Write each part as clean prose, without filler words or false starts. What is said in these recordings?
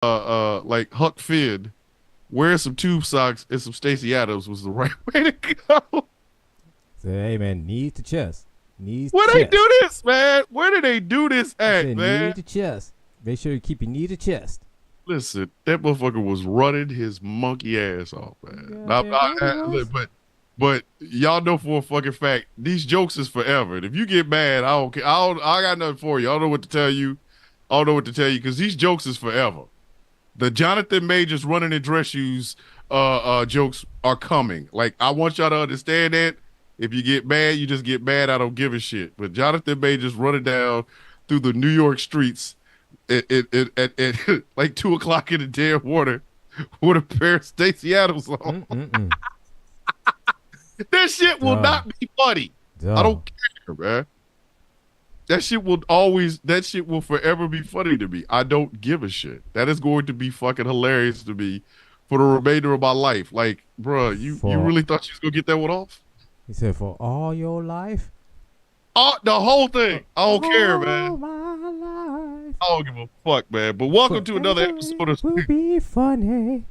like Huck Finn, wearing some tube socks and some Stacey Adams was the right way to go. Say, hey man, knees to chest, knees Where to they chest. do this, man? Where did they do this I at, said knee man? to chest. Make sure you keep your knee to chest. Listen, that motherfucker was running his monkey ass off, man. Goddamn right it was. But y'all know for a fucking fact, these jokes is forever. And if you get mad, I don't care. I got nothing for you. I don't know what to tell you. I don't know what to tell you because these jokes is forever. The Jonathan Majors running in dress shoes jokes are coming. Like, I want y'all to understand that. If you get mad, you just get mad. I don't give a shit. But Jonathan Majors running down through the New York streets at like 2 o'clock in the damn water with a pair of Stacey Adams on. Mm-mm-mm. That shit will Duh. not be funny. Duh. I don't care, man. That shit will forever be funny to me. I don't give a shit. That is going to be fucking hilarious to me for the remainder of my life. Like, bruh, you For- really thought you was gonna get that one off? He said, for all your life. The whole thing. I don't care, All man. my life. I don't give a fuck, man. But welcome to another episode of Will be funny.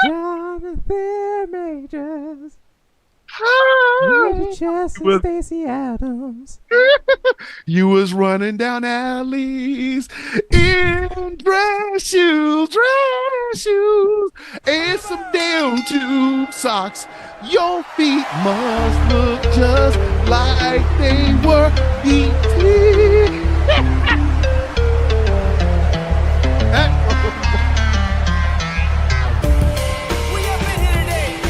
Jonathan Majors. Little Chess and Stacey Adams. You was running down alleys in dress shoes, and some damn tube socks. Your feet must look just like they were eating.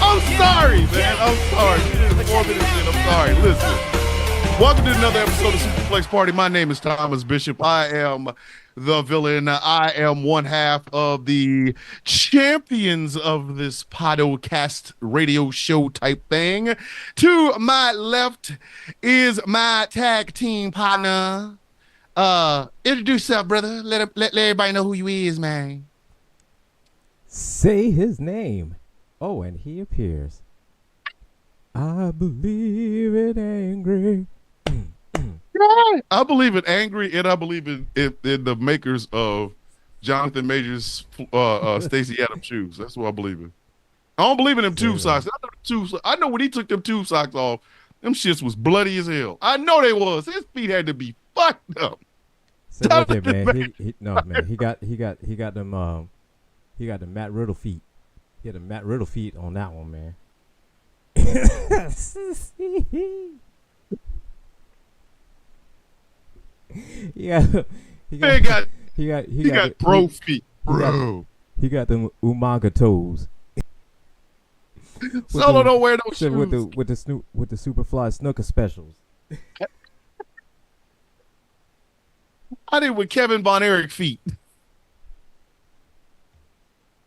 I'm sorry, man. I'm sorry. You did 4 minutes in. I'm sorry. Listen. Welcome to another episode of Superflex Party. My name is Thomas Bishop. I am the villain. I am one half of the champions of this podcast radio show type thing. To my left is my tag team partner. Introduce yourself, brother. Let everybody know who you is, man. Say his name. Oh, and he appears. I believe in angry. I believe in angry, and I believe in the makers of Jonathan Majors, Stacey Adams shoes. That's what I believe in. I don't believe in them tube socks. I know when he took them tube socks off, them shits was bloody as hell. I know they was. His feet had to be fucked up. So look at man. No man. He got them. He got the Matt Riddle feet. He had the Matt Riddle feet on that one, man. Yeah, Man got he got bro feet, bro. He got them Umaga toes. Solo don't wear those So shoes. with the Superfly Snooker specials. I did with Kevin Von Erich feet.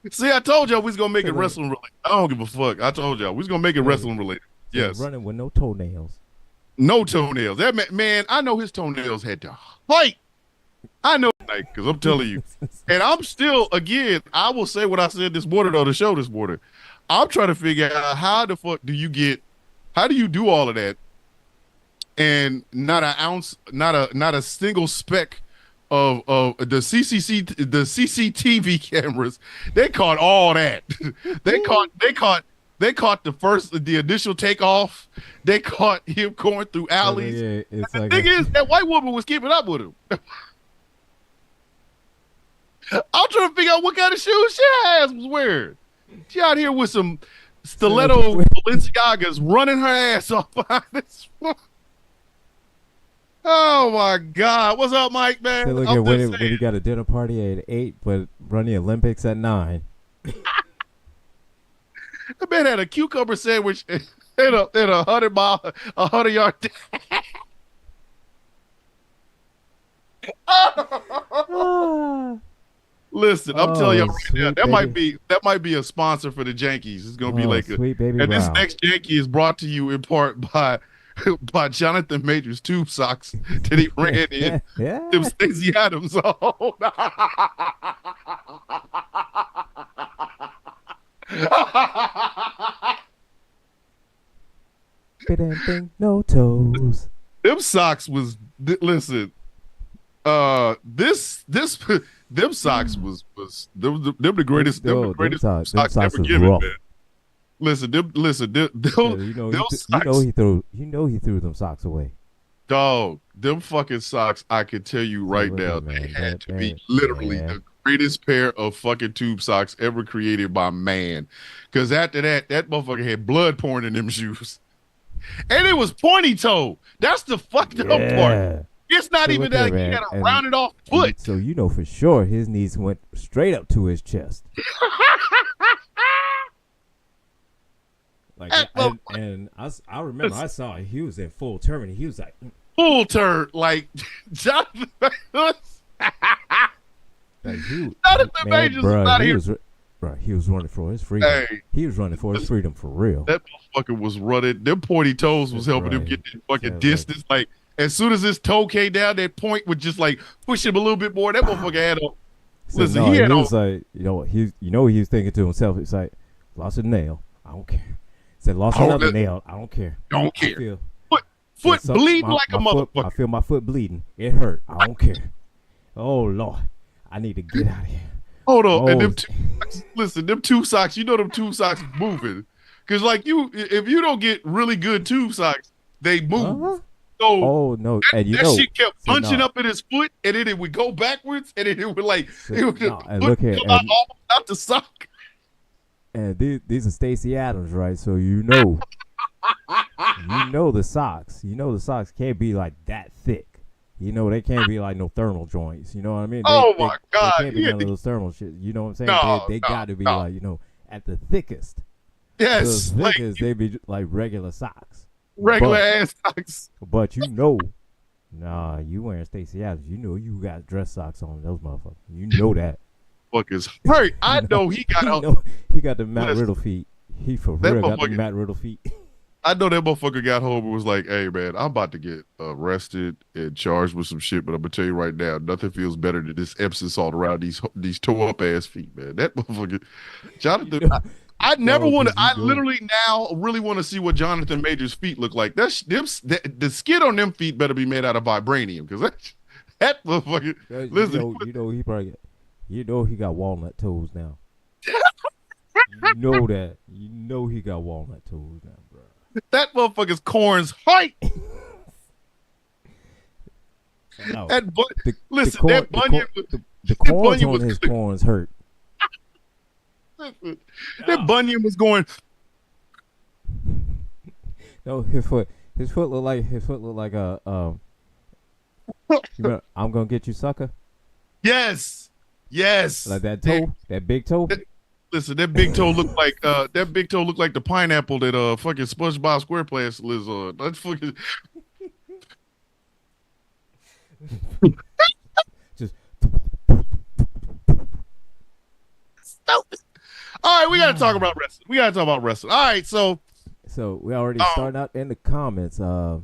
See, I told y'all we was gonna make it wrestling related. I don't give a fuck. I told y'all we was gonna make it wrestling related. Yes. Running with no toenails. No toenails. That man, I know his toenails had to fight. I know, because I'm telling you. And I'm still, again, I will say what I said this morning on the show this morning. I'm trying to figure out how the fuck do you do all of that and not an ounce, not a single speck of the CCTV cameras. They caught all that. They caught the initial takeoff. They caught him going through alleys. Yeah, it's The like thing is, that white woman was keeping up with him. I'm trying to figure out what kind of shoes she ass was wearing. She out here with some stiletto Balenciagas running her ass off behind this. Oh my God! What's up, Mike? Man, so look I'm at when just he got a dinner party at 8, but run the Olympics at 9. The man had a cucumber sandwich and a 100-yard dash. Listen, I'm telling y'all right now, that might be a sponsor for the Yankees. It's gonna be like Sweet baby and this Brown. next Yankee is brought to you in part by Jonathan Majors tube socks that he ran in Yeah. them Stacey Adams on. No toes. Them socks was listen. Them socks was them the greatest Them socks socks ever was given, rough. man. Listen, them those socks, You know he threw them socks away. dog, them fucking socks, I can tell you right Look now, at they man, had to be man, literally man. the greatest pair of fucking tube socks ever created by man. Because after that, that motherfucker had blood pouring in them shoes. And it was pointy toe. That's the fucked up part. Yeah. It's not So even look that at like he man, had a rounded off foot. so you know for sure his knees went straight up to his chest. Like, I remember I saw it. He was in full turn. And he was like, Full turn, like Jonathan. like he, Jonathan man, Majors is not here. He was running for his freedom. Hey, He was running for his freedom for real. that motherfucker was running. Them pointy toes was helping him get that fucking distance. Like as soon as his toe came down, that point would just like push him a little bit more. That motherfucker had a So, listen. no, He had he on. was like, he was thinking to himself, it's like, lost a nail, I don't care. Said lost Oh, another that- nail, I don't care. Don't I care. feel Foot said, bleeding my- like a my foot- motherfucker. I feel my foot bleeding. It hurt. I don't care. Oh Lord, I need to get out of here. Hold on, and Oh. them two socks, listen, them two socks. You know them two socks moving, because like if you don't get really good tube socks, they move. Uh-huh. So Oh no, and you that know, shit kept so punching no. up in his foot, and then it would go backwards, and then it would like So, it would no, and put look here, come out, and- almost out the sock. and these are Stacey Adams, right? So you know the socks. You know the socks can't be like that thick. You know they can't be like no thermal joints. You know what I mean? Oh, my God, They can't be yeah. none of those thermal shit. You know what I'm saying? No, they no, got to be no. like at the thickest. Yes, The like thickest they be like regular socks. regular But- ass socks. But nah, you wearing Stacey Adams. You know you got dress socks on those motherfuckers. You know that. Fuckers hurt. I know he got You out. know, he got the Matt Listen, Riddle feet. He for that real got the motherfucker- Matt Riddle feet. I know that motherfucker got home and was like, "Hey man, I'm about to get arrested and charged with some shit, but I'm gonna tell you right now, nothing feels better than this Epsom salt around these tore up ass feet, man." That motherfucker, Jonathan. You know, I never No, want to. 'cause you I go- literally now really want to see what Jonathan Major's feet look like. The skin on them feet better be made out of vibranium, because that motherfucker. Listen, you know he probably, he got walnut toes now. You know that. You know he got walnut toes now, bro. that motherfucker's corn's height. No, That bu- the, listen, the that bunion was- the corns bunion on was his good. corns hurt. that bunion was going. No, his foot looked like a you know, I'm gonna get you, sucker. Yes, Like that toe, that big toe. Listen, that big toe looked like the pineapple that fucking SpongeBob SquarePants lives on. That's fucking. Just Stupid. All right, we gotta talk about wrestling. All right, so so we already starting out in the comments. the I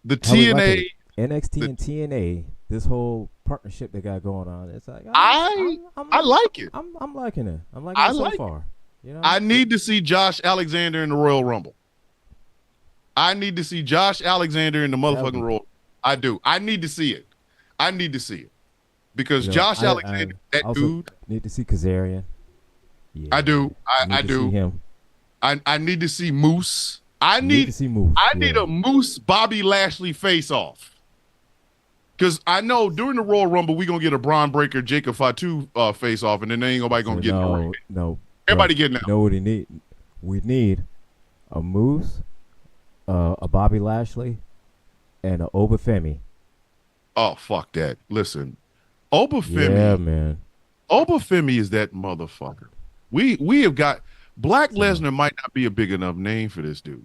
was TNA. liking NXT and TNA, this whole partnership they got going on. It's like I like it. I'm liking it. I'm liking I it so like it. far. You know, I need to see Josh Alexander in the Royal Rumble. I need to see Josh Alexander in the motherfucking Royal. I do. I need to see it. Because You know, Josh I Alexander, that also dude. need to see Kazarian. Yeah, I do. I need to do. see him. I need to see Moose. I Need need to see Moose. I need yeah. a Moose Bobby Lashley face off. Because I know during the Royal Rumble we're gonna get a Braun Breaker Jacob Fatu face off, and then ain't nobody gonna get in the ring. no. Everybody bro, getting out. You know what he need? We need a Moose, a Bobby Lashley, and a Obafemi. Oh fuck that! Listen, Obafemi. Yeah, man. Obafemi is that motherfucker. We have got Black Lesnar might not be a big enough name for this dude.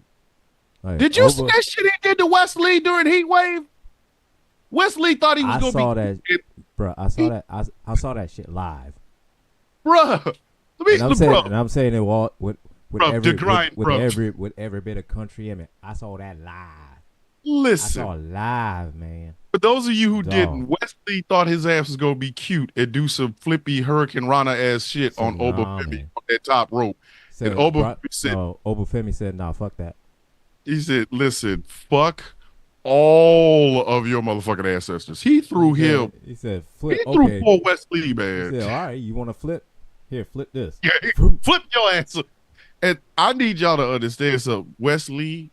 Like, Did you see that shit he did to Wesley during Heat Wave? Wesley thought he was I gonna saw be that, bro. I saw that. I saw that shit live. bruh. Let me, And I'm saying, bruh. and I'm saying it all with Bro, every the grind, with bro. every bit of country in it. I saw that live. I Listen, saw it live, man. for those of you who Dog. didn't, Wesley thought his ass was gonna be cute and do some flippy Hurricane Rana ass shit on Nah, Obafemi man. on that top rope. Said, Obafemi said- Obafemi said, "Nah, fuck that." He said, "Listen, fuck all of your motherfucking ancestors. He threw him. He said, He flip. threw Okay. poor Wesley, He man. said, all right, you want to flip? Here, flip this. Yeah, flip your ass. And I need y'all to understand something. Wesley,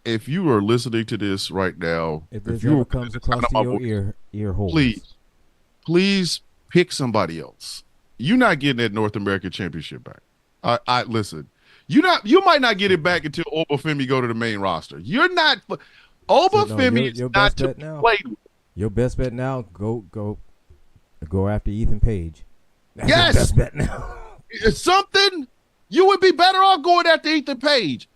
if you are listening to this right now, If this you ever are comes listening across to to my your voice, ear holes, please pick somebody else. You're not getting that North American Championship back. I listen. You might not get it back until Obafemi go to the main roster. You're not. So no, Obafemi is your not best to bet now. play with. Your best bet now, go after Ethan Page. That's Yes! your best bet now. It's something you would be better off going after Ethan Page.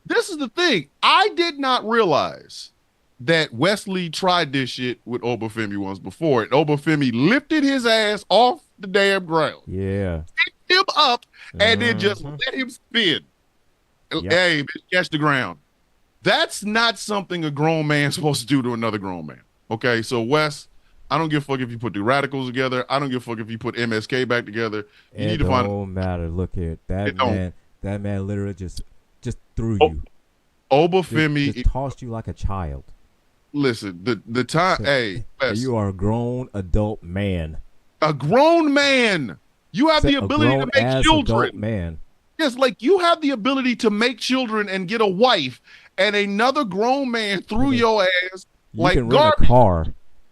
This is the thing. I did not realize that Wesley tried this shit with Obafemi once before. And Obafemi lifted his ass off the damn ground, Yeah. picked him up, and then just Mhm. let him spin. Yep. Hey, bitch, catch the ground. That's not something a grown man's supposed to do to another grown man. Okay, so Wes, I don't give a fuck if you put the Radicals together. I don't give a fuck if you put MSK back together. You It need to find. don't matter. Look here, It don't. that man literally just threw Oh, you. Obafemi, Just tossed you like a child. listen, the time, So- hey, Wes, You are a grown adult man. a grown man. You have the A ability to grown make ass adult children. man. Yes, like you have the ability to make children and get a wife, and another grown man threw your ass You like can rent garbage. a car,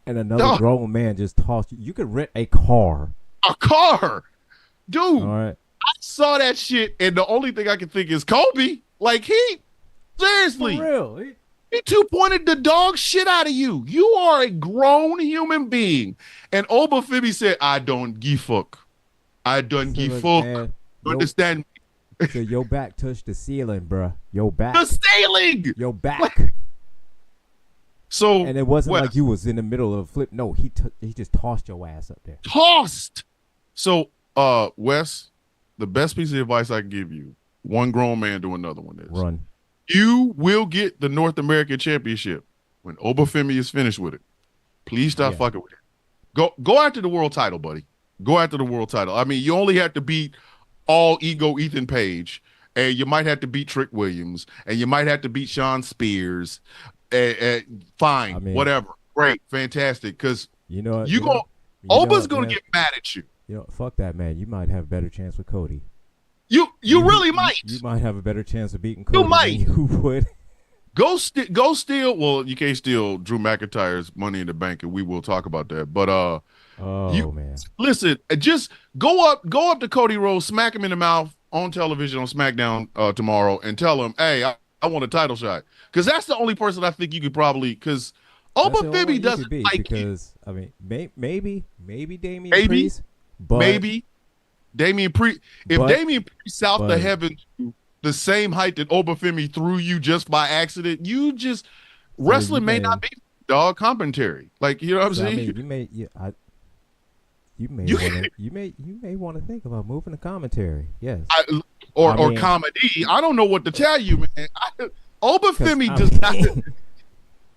and another Dog. grown man just tossed you. You could rent a car. A car, dude. All right. I saw that shit, and the only thing I can think is Kobe. Like he, seriously, For real. he two-pointed the dog shit out of you. You are a grown human being, and Obafemi said, "I don't give fuck. I don't give fuck. Man, You understand so your back touched the ceiling, bruh. Your back. the sailing?" Your back. So And it wasn't Wes, like you was in the middle of a flip. No, he just tossed your ass up there. tossed. So, Wes, the best piece of advice I can give you: one grown man to another one is Run. you will get the North American Championship when Obafemi is finished with it. Please stop Yeah. fucking with it. Go after the world title, buddy. Go after the world title. I mean, you only have to beat all ego Ethan Page, and you might have to beat Trick Williams, and you might have to beat Sean Spears. Fine, I mean- whatever. Great, fantastic. Because You know what? you know- go, you know Oba's what, gonna man? get mad at you. You know, fuck that, man. You might have a better chance with Cody. You really might. You might have a better chance of beating Cody might. than you would. Go steal. Well, you can't steal Drew McIntyre's Money in the Bank, and we will talk about that. But Oh man. listen, just go up to Cody Rhodes, smack him in the mouth on television on SmackDown tomorrow, and tell him, "Hey, I want a title shot." Because that's the only person I think you could probably. Because That's the only one Obafemi you doesn't could beat like you. because I mean maybe Damian Maybe. Priest, but Maybe Damian Priest. If but- Damian Priest south the but- heavens the same height that Obafemi threw you just by accident, you just wrestling may not be dog commentary. Like you know what I'm so, I saying? mean, you may want to think about moving to commentary. Yes. Or I mean- comedy. I don't know what to tell you, man. Obafemi 'Cause, does I not. mean-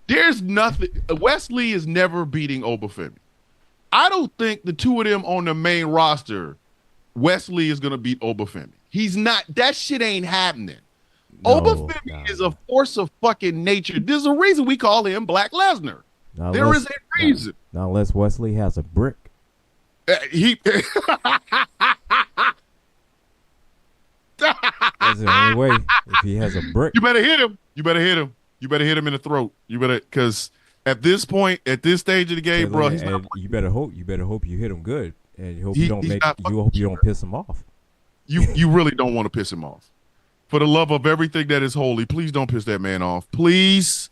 There's nothing. Wesley is never beating Obafemi. I don't think the two of them on the main roster, Wesley is gonna beat Obafemi. He's not. That shit ain't happening. No, Obafemi nah. is a force of fucking nature. There's a reason we call him Black Lesnar. Now, There unless- is a reason. Now, unless Wesley has a brick. He. That's the only way. If he has a brick. You better hit him. You better hit him. You better hit him in the throat. You better, because at this point, at this stage of the game, bro, he's not. and you better hope you hit him good, and you hope He- you don't he's make not you fucking hope you don't piss him off. You really don't want to piss him off. For the love of everything that is holy, please don't piss that man off. Please,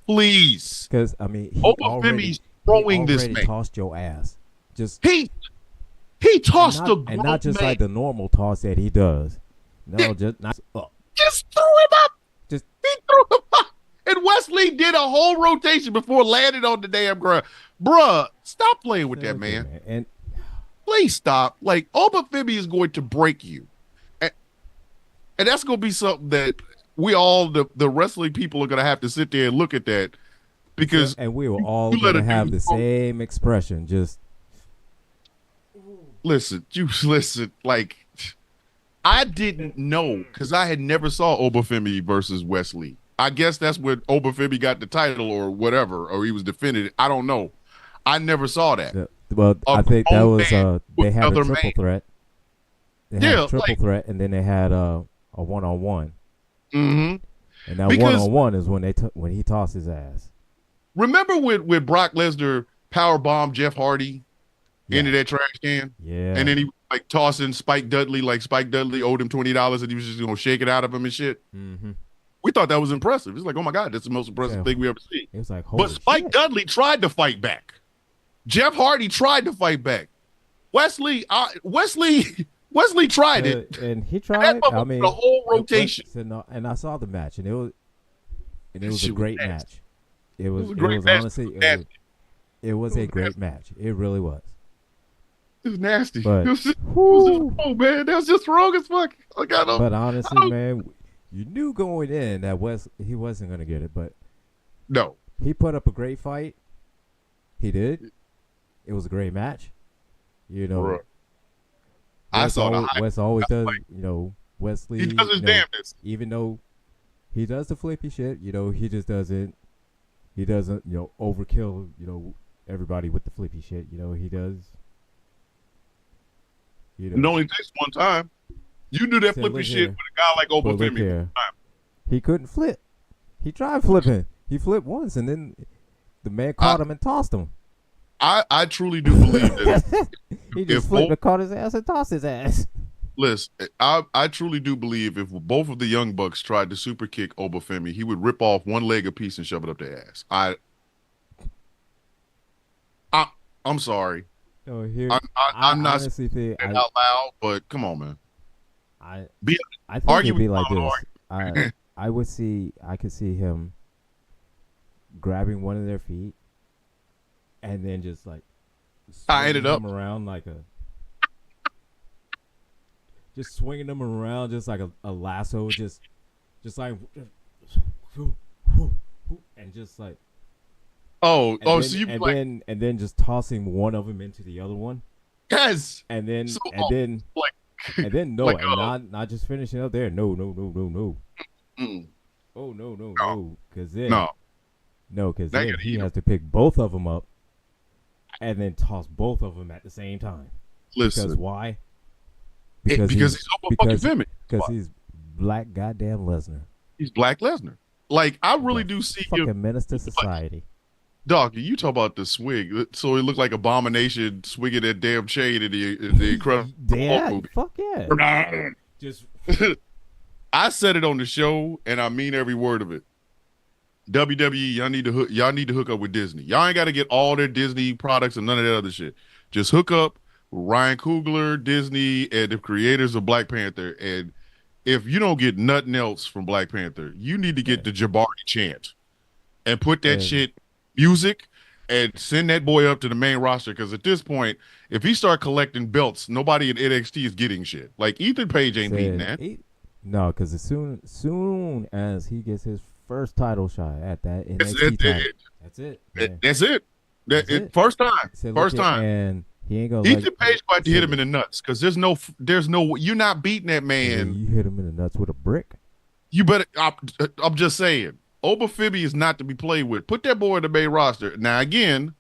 please. Because I mean, he Obafemi's throwing this already man. tossed your ass. Just He tossed the and not just man. like the normal toss that he does. No, Yeah. just not up. Just threw him up. Just He threw him up. And Wesley did a whole rotation before landing on the damn ground. Bruh, stop playing with that okay, man. And Please stop. Like, Obafemi is going to break you. And that's going to be something that we all, the wrestling people, are going to have to sit there and look at that. Because we were all you let gonna a have dude the go- same expression. Just listen, I didn't know, because I had never saw Obafemi versus Wesley I guess that's when Obafemi got the title or whatever, or he was defending it. I don't know. I never saw that. Well, I think that grown was man with they had a another triple man. threat. They had Yeah, a triple like, threat, and then they had a one-on-one. hmm And that because one-on-one is when when he tossed his ass. remember when Brock Lesnar power bombed Jeff Hardy Yeah, into that trash can, yeah. and then he was like tossing Spike Dudley, like Spike Dudley owed him $20, and he was just gonna shake it out of him and shit. Mm-hmm. We thought that was impressive. It's like, oh my god, that's the most impressive thing we ever seen. It was like, holy But Spike shit. Dudley tried to fight back. Jeff Hardy tried to fight back. Wesley tried it. And he And tried. that I mean, the whole rotation. and I saw the match, and it was a shit was great nasty. match. It was a great match. honestly Nasty. it was a great match. It really was. It was nasty. But- it was just wrong, man. That was just wrong as fuck. Like, I don't, But honestly, man, you knew going in that he wasn't gonna get it, but no. he put up a great fight. He did. It was a great match. You know, Bruh. I saw the hype. Wes always does. like- You know, Wesley. He does his you know, damnedest. even though he does the flippy shit, you know, he just doesn't. He doesn't, you know, overkill. You know, everybody with the flippy shit. You know, he does. You It know, only takes one time. You do that Say, flippy look shit here. with a guy like but look Obafemi. here, he couldn't flip. He tried flipping. He flipped once, and then the man caught him and tossed him. I truly do believe that. He just if flipped both- and caught his ass and tossed his ass. Listen, I truly do believe if both of the Young Bucks tried to super kick Obafemi, he would rip off one leg apiece and shove it up their ass. I'm sorry. No, here I'm not honestly think saying it out loud, but come on, man. I Be- think argue it'd be with like Mama, this. I could see him grabbing one of their feet and then just like Tying it swinging up. them around like just swinging them around just like a lasso, just like and just like Oh, and oh, then, so you and like then just tossing one of them into the other one, yes, and then So, like and then no, like, and not just finishing up there. No. mm, Oh no, No. because then no, because Now you then gotta he eat has to pick both of them up, and then toss both of them at the same time. Because listen, why? because he's Obafemi. because he's Black goddamn Lesnar, He's Black Lesnar. Like I really do see fucking him. menace to society. Dog, you talk about the swing. So he looked like Abomination swinging that damn chain in the Incredible Hulk Yeah, movie. fuck yeah. Just I said it on the show, and I mean every word of it. WWE, y'all need to hook up with Disney. Y'all ain't got to get all their Disney products and none of that other shit. Just hook up with Ryan Coogler, Disney, and the creators of Black Panther. And if you don't get nothing else from Black Panther, you need to get the Jabari chant and put that And- shit music and send that boy up to the main roster. Because at this point, if he start collecting belts, nobody in NXT is getting shit. Like Ethan Page ain't beating that. No, because as soon as he gets his first title shot at that That's NXT it. title, that's it. man. That's it. That's it. First time. Said, First look at- time. and he ain't gonna. Ethan Page going to hit him said- in the nuts because there's no you're not beating that man. You hit him in the nuts with a brick. You better. I'm just saying, Obafemi is not to be played with. Put that boy in the main roster. Now again,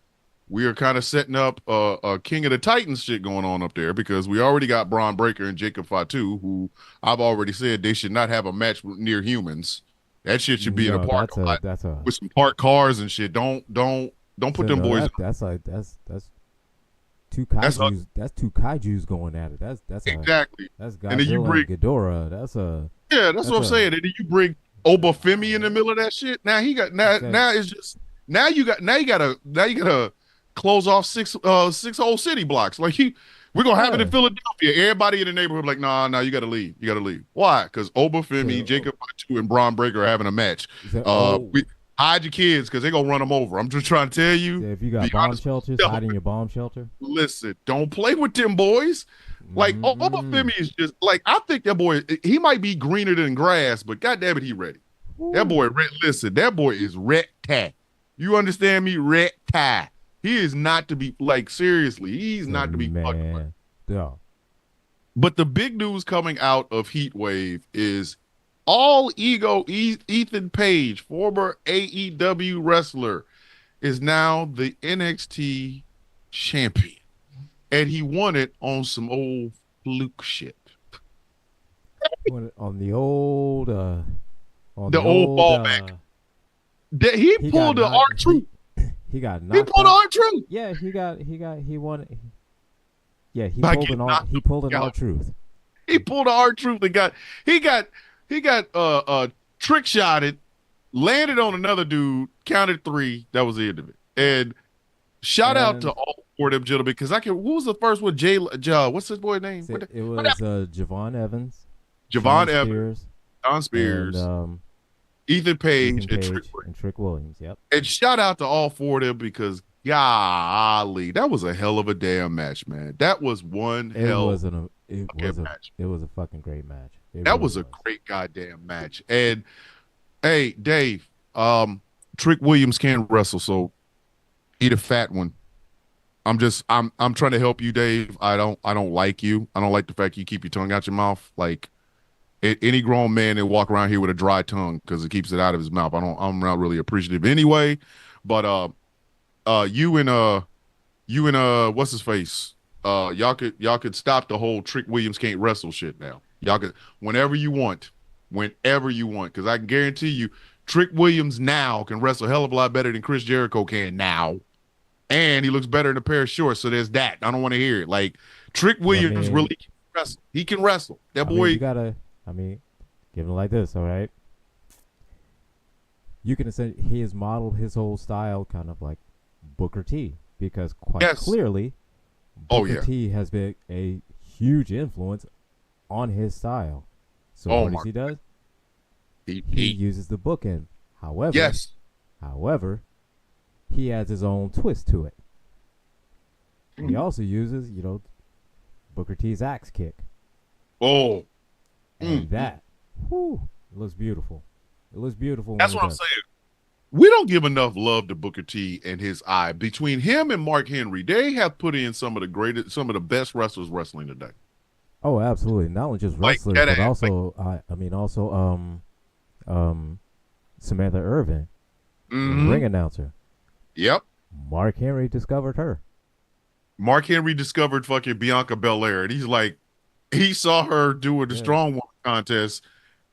we are kind of setting up a King of the Titans shit going on up there because we already got Braun Breaker and Jacob Fatu, who I've already said they should not have a match near humans. That shit should be in a parking lot That's a. with some parked cars and shit. Don't put them boys. That's two That's kaijus. That's two kaijus going at it. That's Exactly. That's Godzilla And then you bring- Ghidorah. That's a. Yeah, that's what I'm That's saying. And then you bring Obafemi in the middle of that shit. Now he got Okay. now it's just now you gotta close off six whole city blocks. Like we're gonna have it in Yeah. Philadelphia. Everybody in the neighborhood like, nah, you gotta leave. You gotta leave. Why? Because Obafemi, Yeah. Jacob Fatu, and Braun Breaker are having a match. Oh, We hide your kids because they're gonna run them over. I'm just trying to tell you. if you got be bomb honest shelters, yourself. hide in your bomb shelter. Listen, don't play with them boys. Like Mhm. Obafemi is just like I think that boy. He might be greener than grass, but goddamn it, he ready. That boy, listen, that boy is red-tie. You understand me? Red-tie. He is not to be, like, seriously, he's not to be fucking with. man. Yeah. But the big news coming out of Heat Wave is All ego Ethan Page, former AEW wrestler, is now the NXT champion. And he won it on some old fluke shit. On the old, on The the old old, fallback. He pulled the R-Truth. He got He knocked pulled the out. R-Truth. Yeah, he won. Yeah, he By pulled getting he knocked pulled an out. R-Truth. He pulled the R-Truth and he got trick shotted, landed on another dude, counted 3. That was the end of it. And shout out to And all 4 of them gentlemen, because who was the first one? What's his boy name? it was Javon Evans, Javon Sean Evans, Spears, Don Spears, and Ethan Page, Ethan and Page Trick Williams. and Trick Williams. Yep. And shout out to all 4 of them, because golly, that was a hell of a damn match, man. That was one hell of a match. It was a fucking great match. That was a great goddamn match. And hey, Dave, Trick Williams can wrestle, so eat a fat one. I'm trying to help you, Dave. I don't like you. I don't like the fact you keep your tongue out your mouth. Like any grown man that walk around here with a dry tongue because it keeps it out of his mouth. I'm not really appreciative anyway. But you and what's his face? Y'all could stop the whole Trick Williams can't wrestle shit now. Y'all could whenever you want, because I can guarantee you, Trick Williams now can wrestle a hell of a lot better than Chris Jericho can now. And he looks better in a pair of shorts, so there's that. I don't want to hear it. Like, Trick Williams really can wrestle. He can wrestle. That boy. You gotta, give him like this, all right? You can say he has modeled his whole style kind of like Booker T, because quite clearly, Booker T has been a huge influence on his style. So what does he do? He uses the bookend. However, he adds his own twist to it. He also uses, Booker T's axe kick. Oh. And that, it looks beautiful. It looks beautiful. That's what I'm saying. We don't give enough love to Booker T and his eye. Between him and Mark Henry, they have put in some of the best wrestlers wrestling today. Oh, absolutely. Not only just wrestlers, but also, Samantha Irvin, ring announcer. Yep. Mark Henry discovered her. Mark Henry discovered fucking Bianca Belair, and he's like, he saw her doing the strong woman contest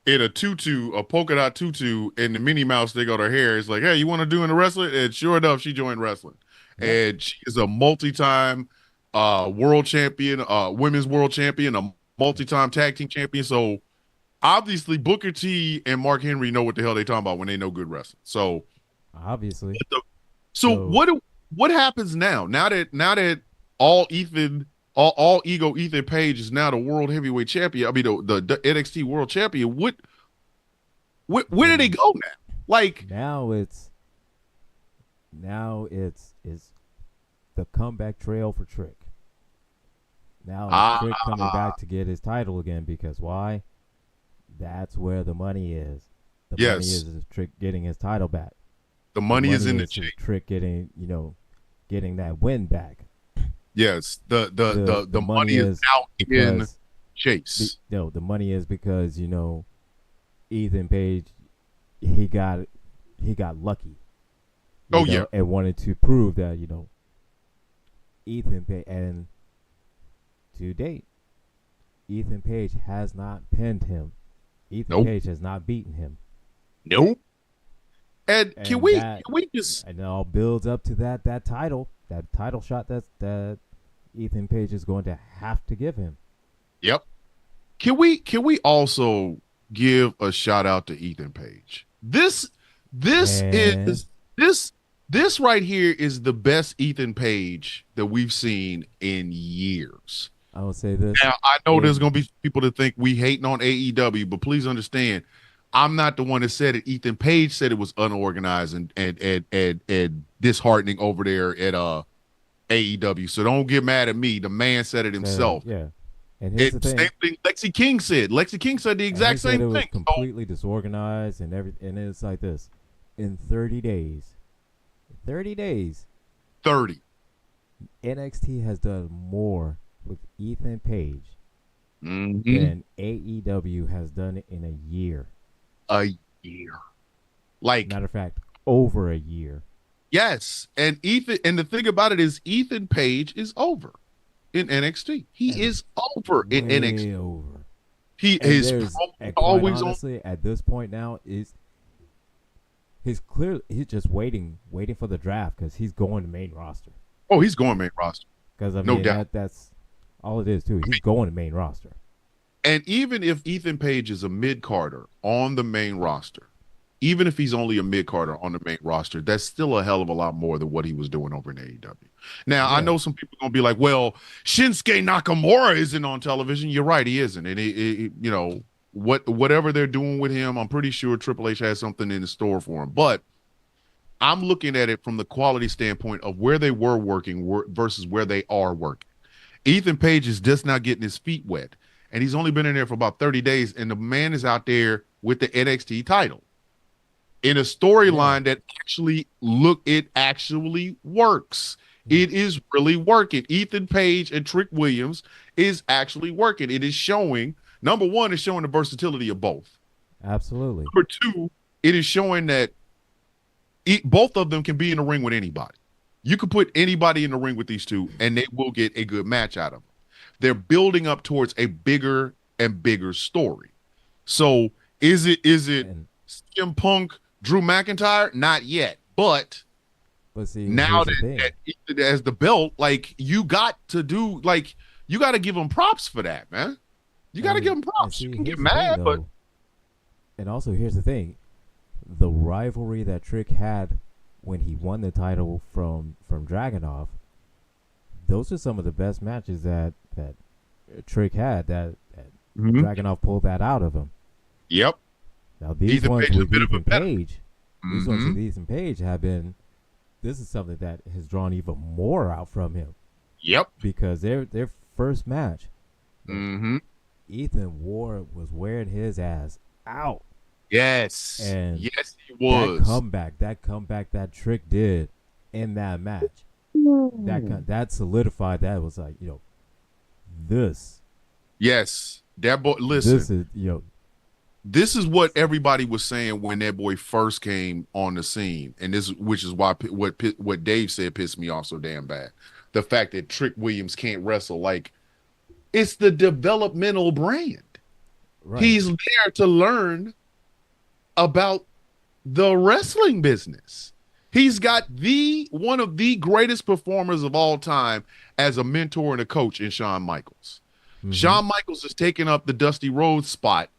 in a tutu, a polka dot tutu, and the Minnie Mouse thing on her hair. It's like, hey, you want to do in the wrestling? And sure enough, she joined wrestling. Yep. And she is a multi-time world champion, women's world champion, a multi-time tag team champion. So obviously Booker T and Mark Henry know what the hell they talking about when they know good wrestling. So obviously. So what happens now? Now that all ego Ethan Page is now the world heavyweight champion. I mean the NXT world champion. Where did they go now? Like now it's the comeback trail for Trick. Now Trick coming back to get his title again, because why? That's where the money is. The money is Trick getting his title back. The money is in the Trick getting that win back. Yes, the money is out in Chase. The money is because Ethan Page he got lucky. And wanted to prove that Ethan Page, and to date, Ethan Page has not pinned him. Ethan Page has not beaten him. Nope. And can we just, and it all builds up to that title shot that Ethan Page is going to have to give him. Yep. Can we also give a shout out to Ethan Page? This right here is the best Ethan Page that we've seen in years. I would say this. Now I know there's gonna be people that think we hating on AEW, but please understand, I'm not the one that said it. Ethan Page said it was unorganized and disheartening over there at AEW. So don't get mad at me. The man said it himself. Yeah. And here's the thing. Same thing Lexi King said. Lexi King said the exact same thing. It was completely disorganized and everything. And it's like this. In 30 days, 30. NXT has done more with Ethan Page than AEW has done in a year. a year. Like, Matter of fact, over a year. yes. And the thing about it is Ethan Page is over in NXT. He And is over in NXT. way over. He And is there's, and quite always on. honestly, at this point now, he's just waiting for the draft because he's going to main roster. Oh, he's going main roster. Because I No mean doubt. that's all it is too. He's going to main roster. And even if Ethan Page is a mid-carder on the main roster, even if he's only a mid-carder on the main roster, that's still a hell of a lot more than what he was doing over in AEW. Now, I know some people are going to be like, well, Shinsuke Nakamura isn't on television. You're right, he isn't. And, you know, whatever they're doing with him, I'm pretty sure Triple H has something in the store for him. But I'm looking at it from the quality standpoint of where they were working versus where they are working. Ethan Page is just not getting his feet wet. And he's only been in there for about 30 days, and the man is out there with the NXT title in a storyline that actually works. It is really working. Ethan Page and Trick Williams is actually working. It is showing, number one, it's showing the versatility of both. Absolutely. Number two, it is showing that both of them can be in the ring with anybody. You could put anybody in the ring with these two, and they will get a good match out of them. They're building up towards a bigger and bigger story. So is it CM Punk, Drew McIntyre? Not yet. But see, now that as the belt, like you got to give them props for that, man. You got to give them props. You can get mad, but and also here's the thing: the rivalry that Trick had when he won the title from Dragunov. Those are some of the best matches that Trick had. That Dragunov pulled that out of him. Yep. Now these ones with Ethan Page, have been. This is something that has drawn even more out from him. Yep. Because their first match, Ethan was wearing his ass out. Yes. And yes, he was. That comeback that Trick did in that match. That solidified that. It was like, you know, this. Yes, that boy. Listen, this is, you know, this is what everybody was saying when that boy first came on the scene, and which is why what Dave said pissed me off so damn bad. The fact that Trick Williams can't wrestle, like, it's the developmental brand. Right. He's there to learn about the wrestling business. He's got one of the greatest performers of all time as a mentor and a coach in Shawn Michaels. Shawn Michaels is taking up the Dusty Rhodes spot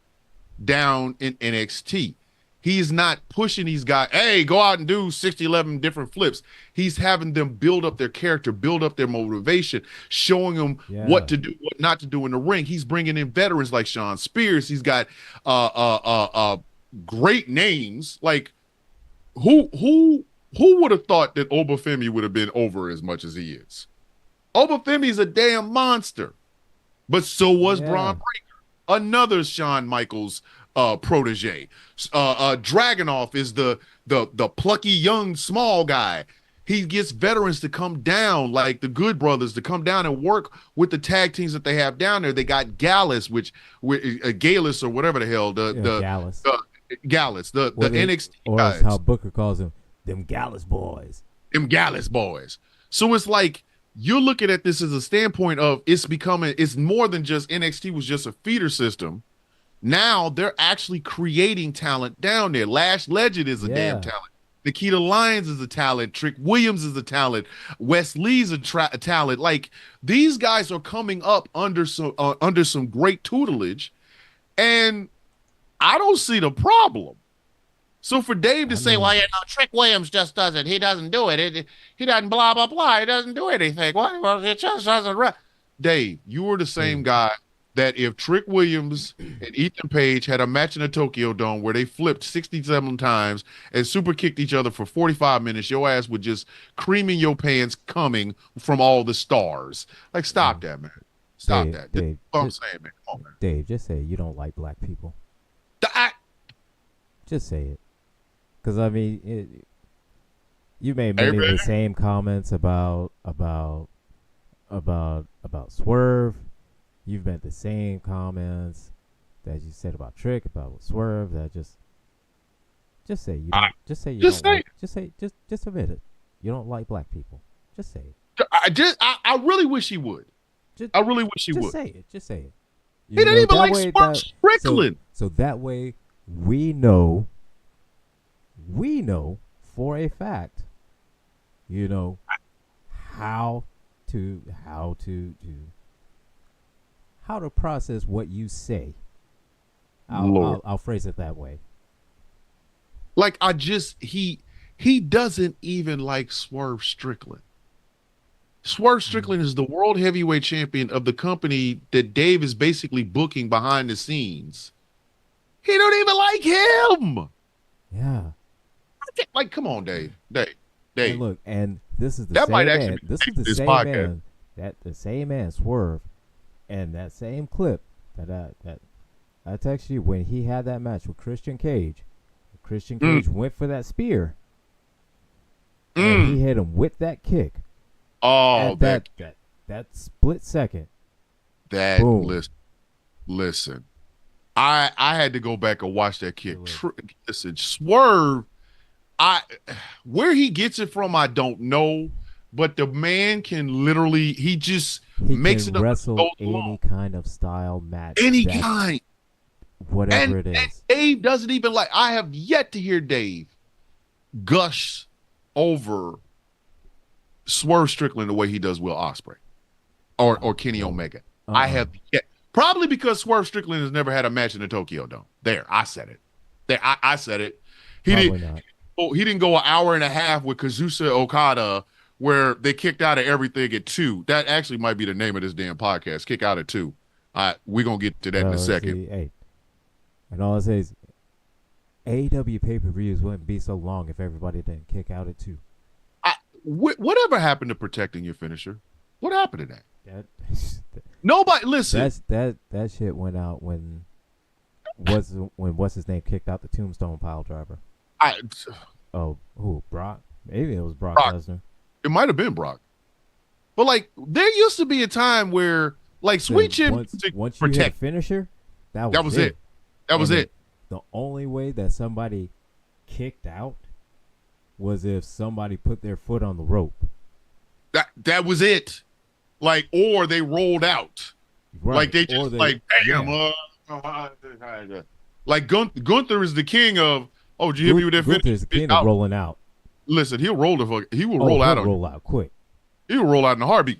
down in NXT. He's not pushing these guys, hey, go out and do 11 different flips. He's having them build up their character, build up their motivation, showing them what to do, what not to do in the ring. He's bringing in veterans like Shawn Spears. He's got great names. Like, who would have thought that Obafemi would have been over as much as he is? Obafemi's a damn monster. But so was Braun Breaker, another Shawn Michaels protege. Dragunov is the plucky young small guy. He gets veterans to come down, like the Good Brothers, to come down and work with the tag teams that they have down there. They got Gallus, Gallus or whatever the hell Gallus. Gallus, the NXT or guys. How Booker calls them, them Gallus boys. Them Gallus boys. So it's like, you're looking at this as a standpoint of it's more than just NXT was just a feeder system. Now they're actually creating talent down there. Lash Legend is a damn talent. Nikita Lyons is a talent. Trick Williams is a talent. Wes Lee's a talent. Like, these guys are coming up under some great tutelage, and I don't see the problem. So for Dave to say, well, you know, Trick Williams just doesn't. He doesn't do it. He doesn't blah, blah, blah. He doesn't do anything. Well, it just doesn't. Dave, you were the same guy that if Trick Williams and Ethan Page had a match in the Tokyo Dome where they flipped 67 times and super kicked each other for 45 minutes, your ass would just cream in your pants coming from all the stars. Like, stop that, man. Stop that. Dave, what I'm saying, man. Come on, man. Dave, just say you don't like black people. Just say it. Because, I mean, you made many of the same comments about Swerve. You've made the same comments that you said about Trick, about Swerve. That just, Just say you don't. Just say you Just don't say like. Just admit it. You don't like black people. Just say it. I really wish he would. I really wish he would. Just say it. Just say it. He didn't even like Swerve Strickland. So that way we know for a fact, how to process what you say. I'll phrase it that way. Like he doesn't even like Swerve Strickland. Swerve Strickland is the world heavyweight champion of the company that Dave is basically booking behind the scenes. He don't even like him. Yeah. Like, come on, Dave. And look, and this is the same man. This is the same man. The same man, Swerve, and that same clip that I texted you when he had that match with Christian Cage. Christian Cage went for that spear. And he hit him with that kick. Oh, that split second. That boom. Listen. I had to go back and watch that kick. Listen, Swerve, where he gets it from, I don't know. But the man can literally, he makes it up. Wrestle any kind of style match. Any kind. Whatever it is. And Dave doesn't even like, I have yet to hear Dave gush over Swerve Strickland the way he does Will Ospreay or Kenny Omega. I have yet. Probably because Swerve Strickland has never had a match in the Tokyo Dome. There, I said it. I said it. He didn't go an hour and a half with Kazusa Okada where they kicked out of everything at 2. That actually might be the name of this damn podcast. Kick out at 2. We're gonna get to that in a second. Hey, and all I say is AEW pay-per-views wouldn't be so long if everybody didn't kick out at 2. Whatever happened to protecting your finisher? What happened to that? Nobody listen. That shit went out when what's his name kicked out the Tombstone pile driver. Brock? Maybe it was Brock Lesnar. It might have been Brock. But like there used to be a time where like Sweet Chin once you hit a finisher, that was it. That was it. The only way that somebody kicked out was if somebody put their foot on the rope. That was it. Like, or they rolled out. Right. Like they just damn. Like Gunther is the king of. Oh, did you hit me with that finish? Gunther's the king of rolling out. Listen, he'll roll He will roll out. Roll out quick. He will roll out in a heartbeat.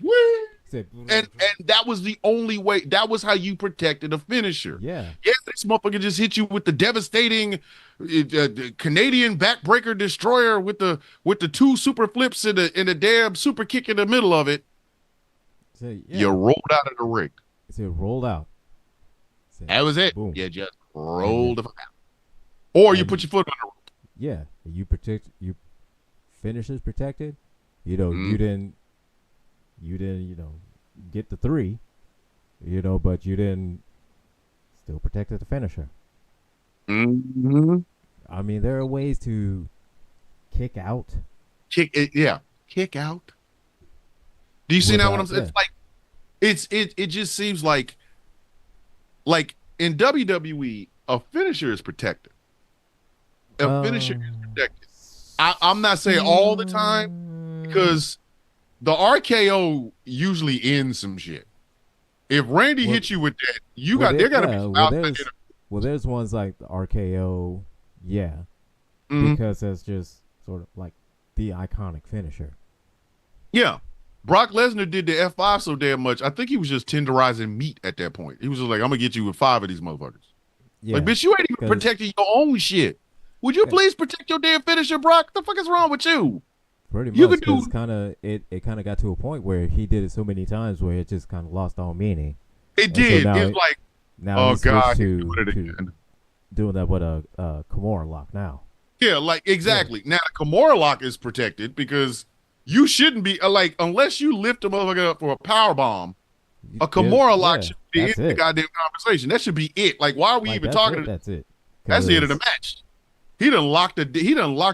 And that was the only way. That was how you protected a finisher. Yeah. Yeah, this motherfucker just hit you with the devastating Canadian backbreaker destroyer with the 2 super flips and a damn super kick in the middle of it. You rolled out of the ring. It rolled out. That was it. Boom. You just rolled the fuck out. Or you put your foot on the rope. Yeah. You protect you finishers protected. You didn't get the 3. But you didn't still protected the finisher. Mm-hmm. I mean, there are ways to kick out. Kick out. Do you see now what I'm saying? Yeah. It's like it just seems like in WWE, a finisher is protected. A finisher is protected. I'm not saying all the time because the RKO usually ends some shit. If Randy hits you with that, there got to be there's ones like the RKO, because that's just sort of like the iconic finisher. Yeah. Brock Lesnar did the F5 so damn much. I think he was just tenderizing meat at that point. He was just like, I'm going to get you with 5 of these motherfuckers. Yeah, like, bitch, you ain't even protecting your own shit. Would you please protect your damn finisher, Brock? What the fuck is wrong with you? Pretty much, because it kind of got to a point where he did it so many times where it just kind of lost all meaning. It did. So it's like, now God, to doing that with a Kimura lock now. Yeah, like exactly. Yeah. Now the Kimura lock is protected because you shouldn't be like unless you lift a motherfucker up for a power bomb. A Kimura lock should be in the goddamn conversation. That should be it. Like, why are we even talking? That's it. That's the end of the match. He done locked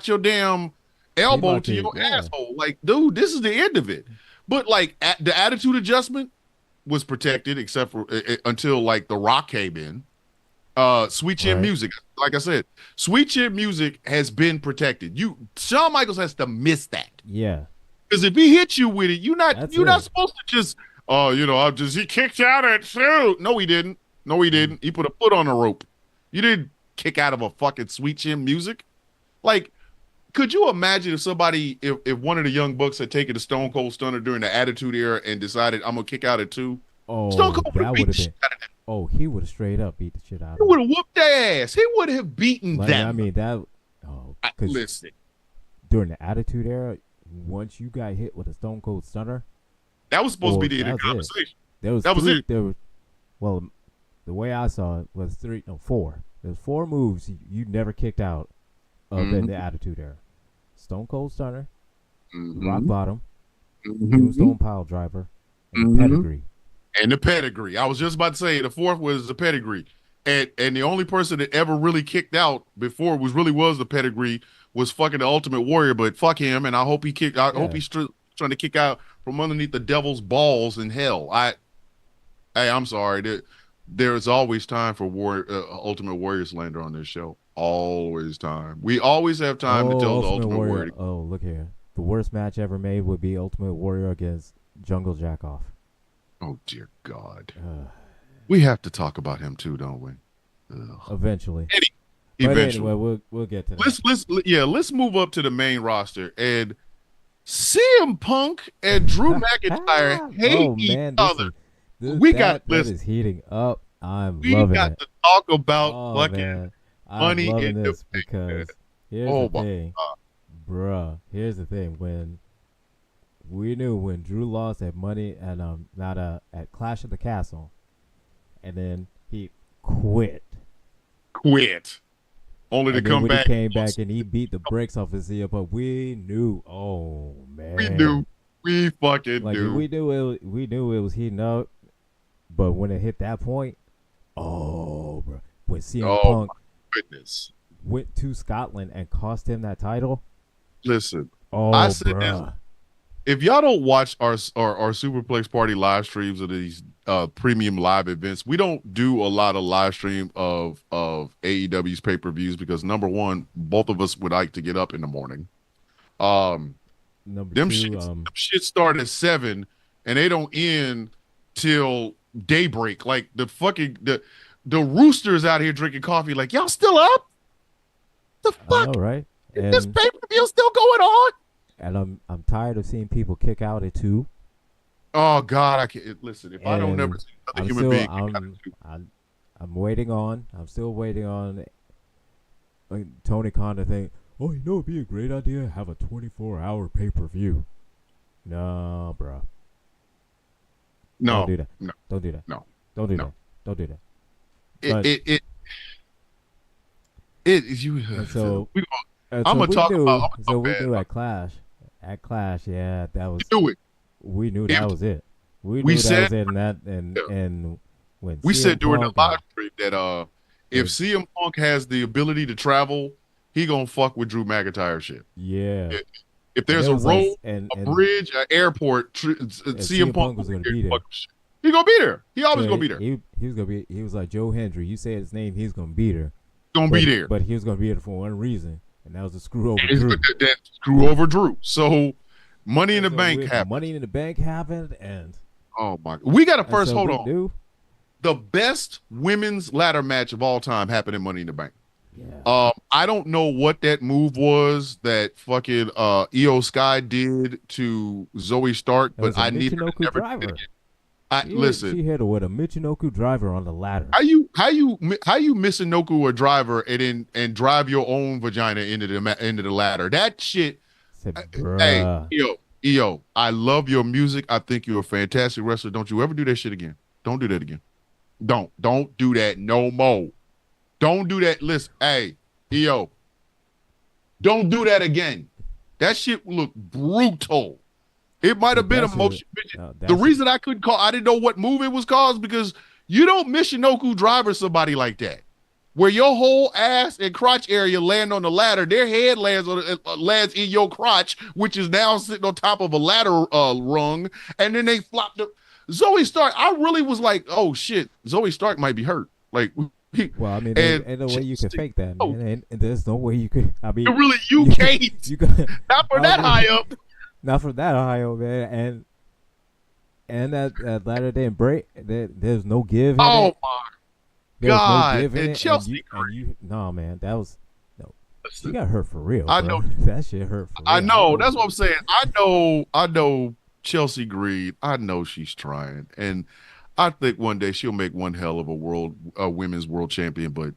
your damn elbow to your asshole. Like, dude, this is the end of it. But like the attitude adjustment was protected except for until like The Rock came in. Sweet Chin Right. Music. Like I said, Sweet Chin Music has been protected. Shawn Michaels has to miss that. Yeah. Because if he hits you with it, That's you're not it. supposed to just he kicked you out at two. No, he didn't. No, he Mm. didn't. He put a foot on the rope. You didn't kick out of a fucking Sweet Chin Music. Like, could you imagine if one of the young bucks had taken the Stone Cold Stunner during the Attitude Era and decided I'm gonna kick out at two? Stone Oh, Cold would have that beat would the have shit been. out of them. Oh, he would have straight up beat the shit out He of him. would have whooped their ass. He would have beaten Like I them. mean that. Oh, because Listen, during the Attitude Era, once you got hit with a Stone Cold Stunner, that was supposed to be or the end of that the was it. conversation. There was That was three. it. There was well, the way I saw it was three. No, four. There's four moves you never kicked out of in Mm-hmm. the Attitude Era: Stone Cold Stunner, Rock Mm-hmm. Bottom, Mm-hmm. Tombstone Pile Driver, and the Mm-hmm. Pedigree. And the pedigree. I was just about to say the fourth was the pedigree. And the only person that ever really kicked out before was the pedigree was fucking the Ultimate Warrior, but fuck him. And I hope he kicked. I hope Yeah. he's trying to kick out from underneath the devil's balls in hell. Hey, I'm sorry. There's always time for Ultimate Warrior slander on this show. Always time. We always have time to Oh, tell the Ultimate Ultimate Warrior. Warrior. Oh, look here. The worst match ever made would be Ultimate Warrior against Jungle Jackoff. Oh dear God. Uh, We have to talk about him too, don't we? Ugh. eventually. But Eventually. anyway, we'll get to that. Let's move up to the main roster. And CM Punk and Drew McIntyre hate Oh each man, other. that is heating up. I'm We loving got it. to talk about Oh fucking man, I'm Money loving in this the Bank, man. because here's Oh the my thing, bruh. Here's the thing. When we knew when Drew lost at Money and not at Clash of the Castle, and then he quit. quit. Only to And then come when back. he came back and he beat the brakes off his ear, but we knew. Oh man, We knew. We fucking Like knew. we knew it was heating up, but when it hit that point, oh, bro, when CM Oh Punk my goodness. went to Scotland and cost him that title, Listen, oh, I said this. bruh. If y'all don't watch our Superplex Party live streams of these premium live events, we don't do a lot of live stream of AEW's pay-per-views because number one, both of us would like to get up in the morning. Number Them two, them shit start at 7 and they don't end till daybreak. Like the roosters out here drinking coffee. Like y'all still up? The I fuck? know, right? Is this And pay-per-view still going on? I'm tired of seeing people kick out at 2. Oh God, I can't listen. If I don't And never see another I'm human still being, kick out I'm, at 2. I'm waiting on. I'm still waiting on Tony Khan to think. Oh, you know, it'd be a great idea to have a 24-hour pay-per-view. No, bro. No, Don't do that. no, Don't do that. no, Don't do no. that. Don't do that. it But- it is you. And so, we so I'ma we talk knew, about- I'ma so talk we bad knew about- at Clash. At Clash, yeah, that was. do it. We knew If- that was it. We we knew that said- was it, and that and Yeah. and when We CM said during the Punk live stream that if Yeah. CM Punk has the ability to travel, he gonna fuck with Drew McIntyre shit. yeah, If there's And it a was like- road, and a bridge, an airport, CM Punk was will gonna be there. fuck with shit. He gonna be there. He always so gonna be there. He was gonna be. He was like Joe Hendry. You said his name, he's gonna beat her. Gonna But, be there. but he was gonna be there for one reason, and that was to screw over It's Drew. that screw over Drew. So Money in the And so Bank happened. Money in the Bank happened, and Oh my! We got to and first so hold we on. knew- The best women's ladder match of all time happened in Money in the Bank. Yeah. I don't know what that move was that fucking Io Sky did to Zoe Stark, That was but a I need her to Michinoku never do driver. it again. Listen, She hit her with a Michinoku driver on the ladder. how you Michinoku a driver and drive your own vagina into the ladder? That shit. Said, Hey, bruh. Io, I love your music. I think you're a fantastic wrestler. Don't you ever do that shit again. Don't do that again. Don't do that no more. Don't do that. Listen, hey, Io, don't do that again. That shit looked brutal. It might have been a That's motion. that's The reason I couldn't call, I didn't know what move it was called because you don't Michinoku driver somebody like that. Where your whole ass and crotch area land on the ladder, their head lands in your crotch, which is now sitting on top of a ladder rung, and then they flop the Zoe Stark. I really was like, oh shit, Zoe Stark might be hurt. Like we Well, I mean, And ain't no way you can Chelsea, fake that, oh, man. And there's no way you could. I mean, really, you can't. You got Not for that high up. not from that Ohio, man. And that Latter Day break, there's no give in Oh it. my There's God! no give in And it. Chelsea, No, man, that was no. She listen, got hurt for real. I bro. know. That shit hurt for real. I know. That's what I'm saying. I know Chelsea Green. I know she's trying, and I think one day she'll make one hell of a women's world champion. But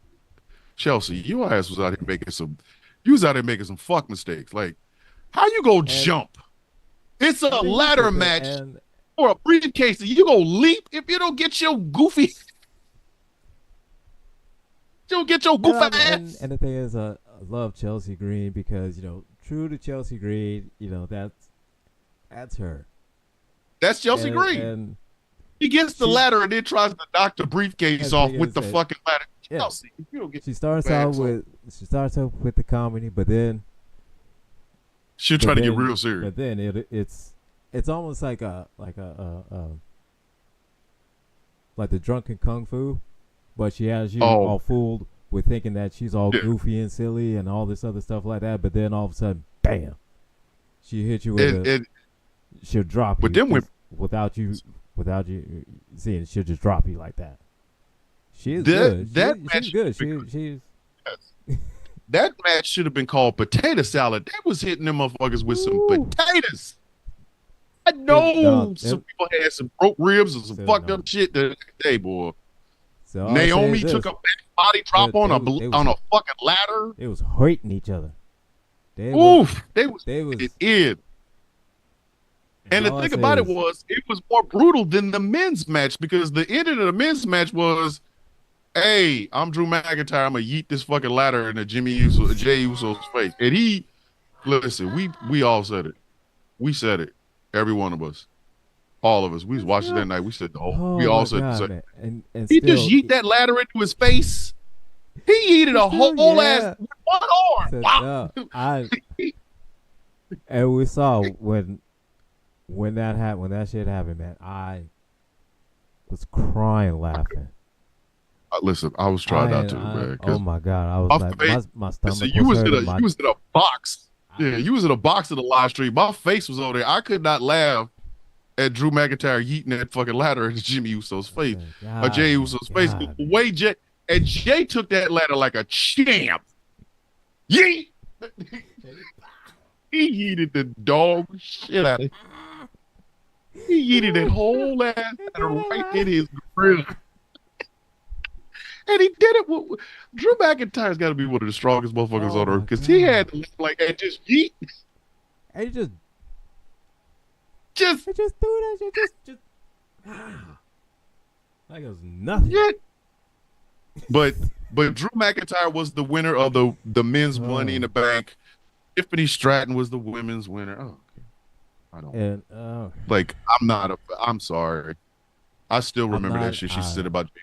Chelsea, your ass was out here making some fuck mistakes. Like, how you go jump? It's a ladder match or a briefcase. You go leap if you don't get your goofy. You don't get your goofy ass. And the thing is, I love Chelsea Green because true to Chelsea Green, that's her. That's Chelsea Green. And he gets the ladder and then tries to knock the briefcase off with the fucking ladder. Yeah. Chelsea, if you don't get she starts out with the comedy, but then she'll try to get real serious. But then it's almost like like the drunken kung fu, but she has you all fooled with thinking that she's all goofy and silly and all this other stuff like that. But then all of a sudden, bam, she hit you with she'll drop you. But then without you seeing, she'll just drop you like that. She is good. She's good. She's that match should have been called potato salad. They was hitting them motherfuckers with some potatoes. I know some people had some broke ribs and some fucked up shit that day, boy. So Naomi took a body drop on a fucking ladder. They was hurting each other. They was it in. And the thing about it was more brutal than the men's match because the ending of the men's match was, hey, I'm Drew McIntyre. I'm gonna yeet this fucking ladder into Jey Uso's face. And listen, we all said it. We said it. Every one of us. All of us. We was watching that night. We said we all said the same. And he just yeet that ladder into his face. He yeeted a whole ass with one arm. Wow. And we saw when that happened, when that shit happened, man, I was crying laughing. Listen, I was trying not to, man. Oh my God, I was like, my stomach. Listen, you was in a box. Yeah, you was in a box of the live stream. My face was over there. I could not laugh at Drew McIntyre yeeting that fucking ladder into Jimmy Uso's face, or Jey Uso's face. The way Jey took that ladder like a champ. Yeet. He yeeted the dog shit out of it. He yeeted that whole ass right in his grill. And he did it with Drew McIntyre's got to be one of the strongest motherfuckers on earth because he had to and just yeet. And just do that shit. Just like it was nothing. Yeah. But Drew McIntyre was the winner of the men's Money in the Bank. Tiffany Stratton was the women's winner. Oh, okay. I don't. And, I'm sorry. I still remember that shit she said about me.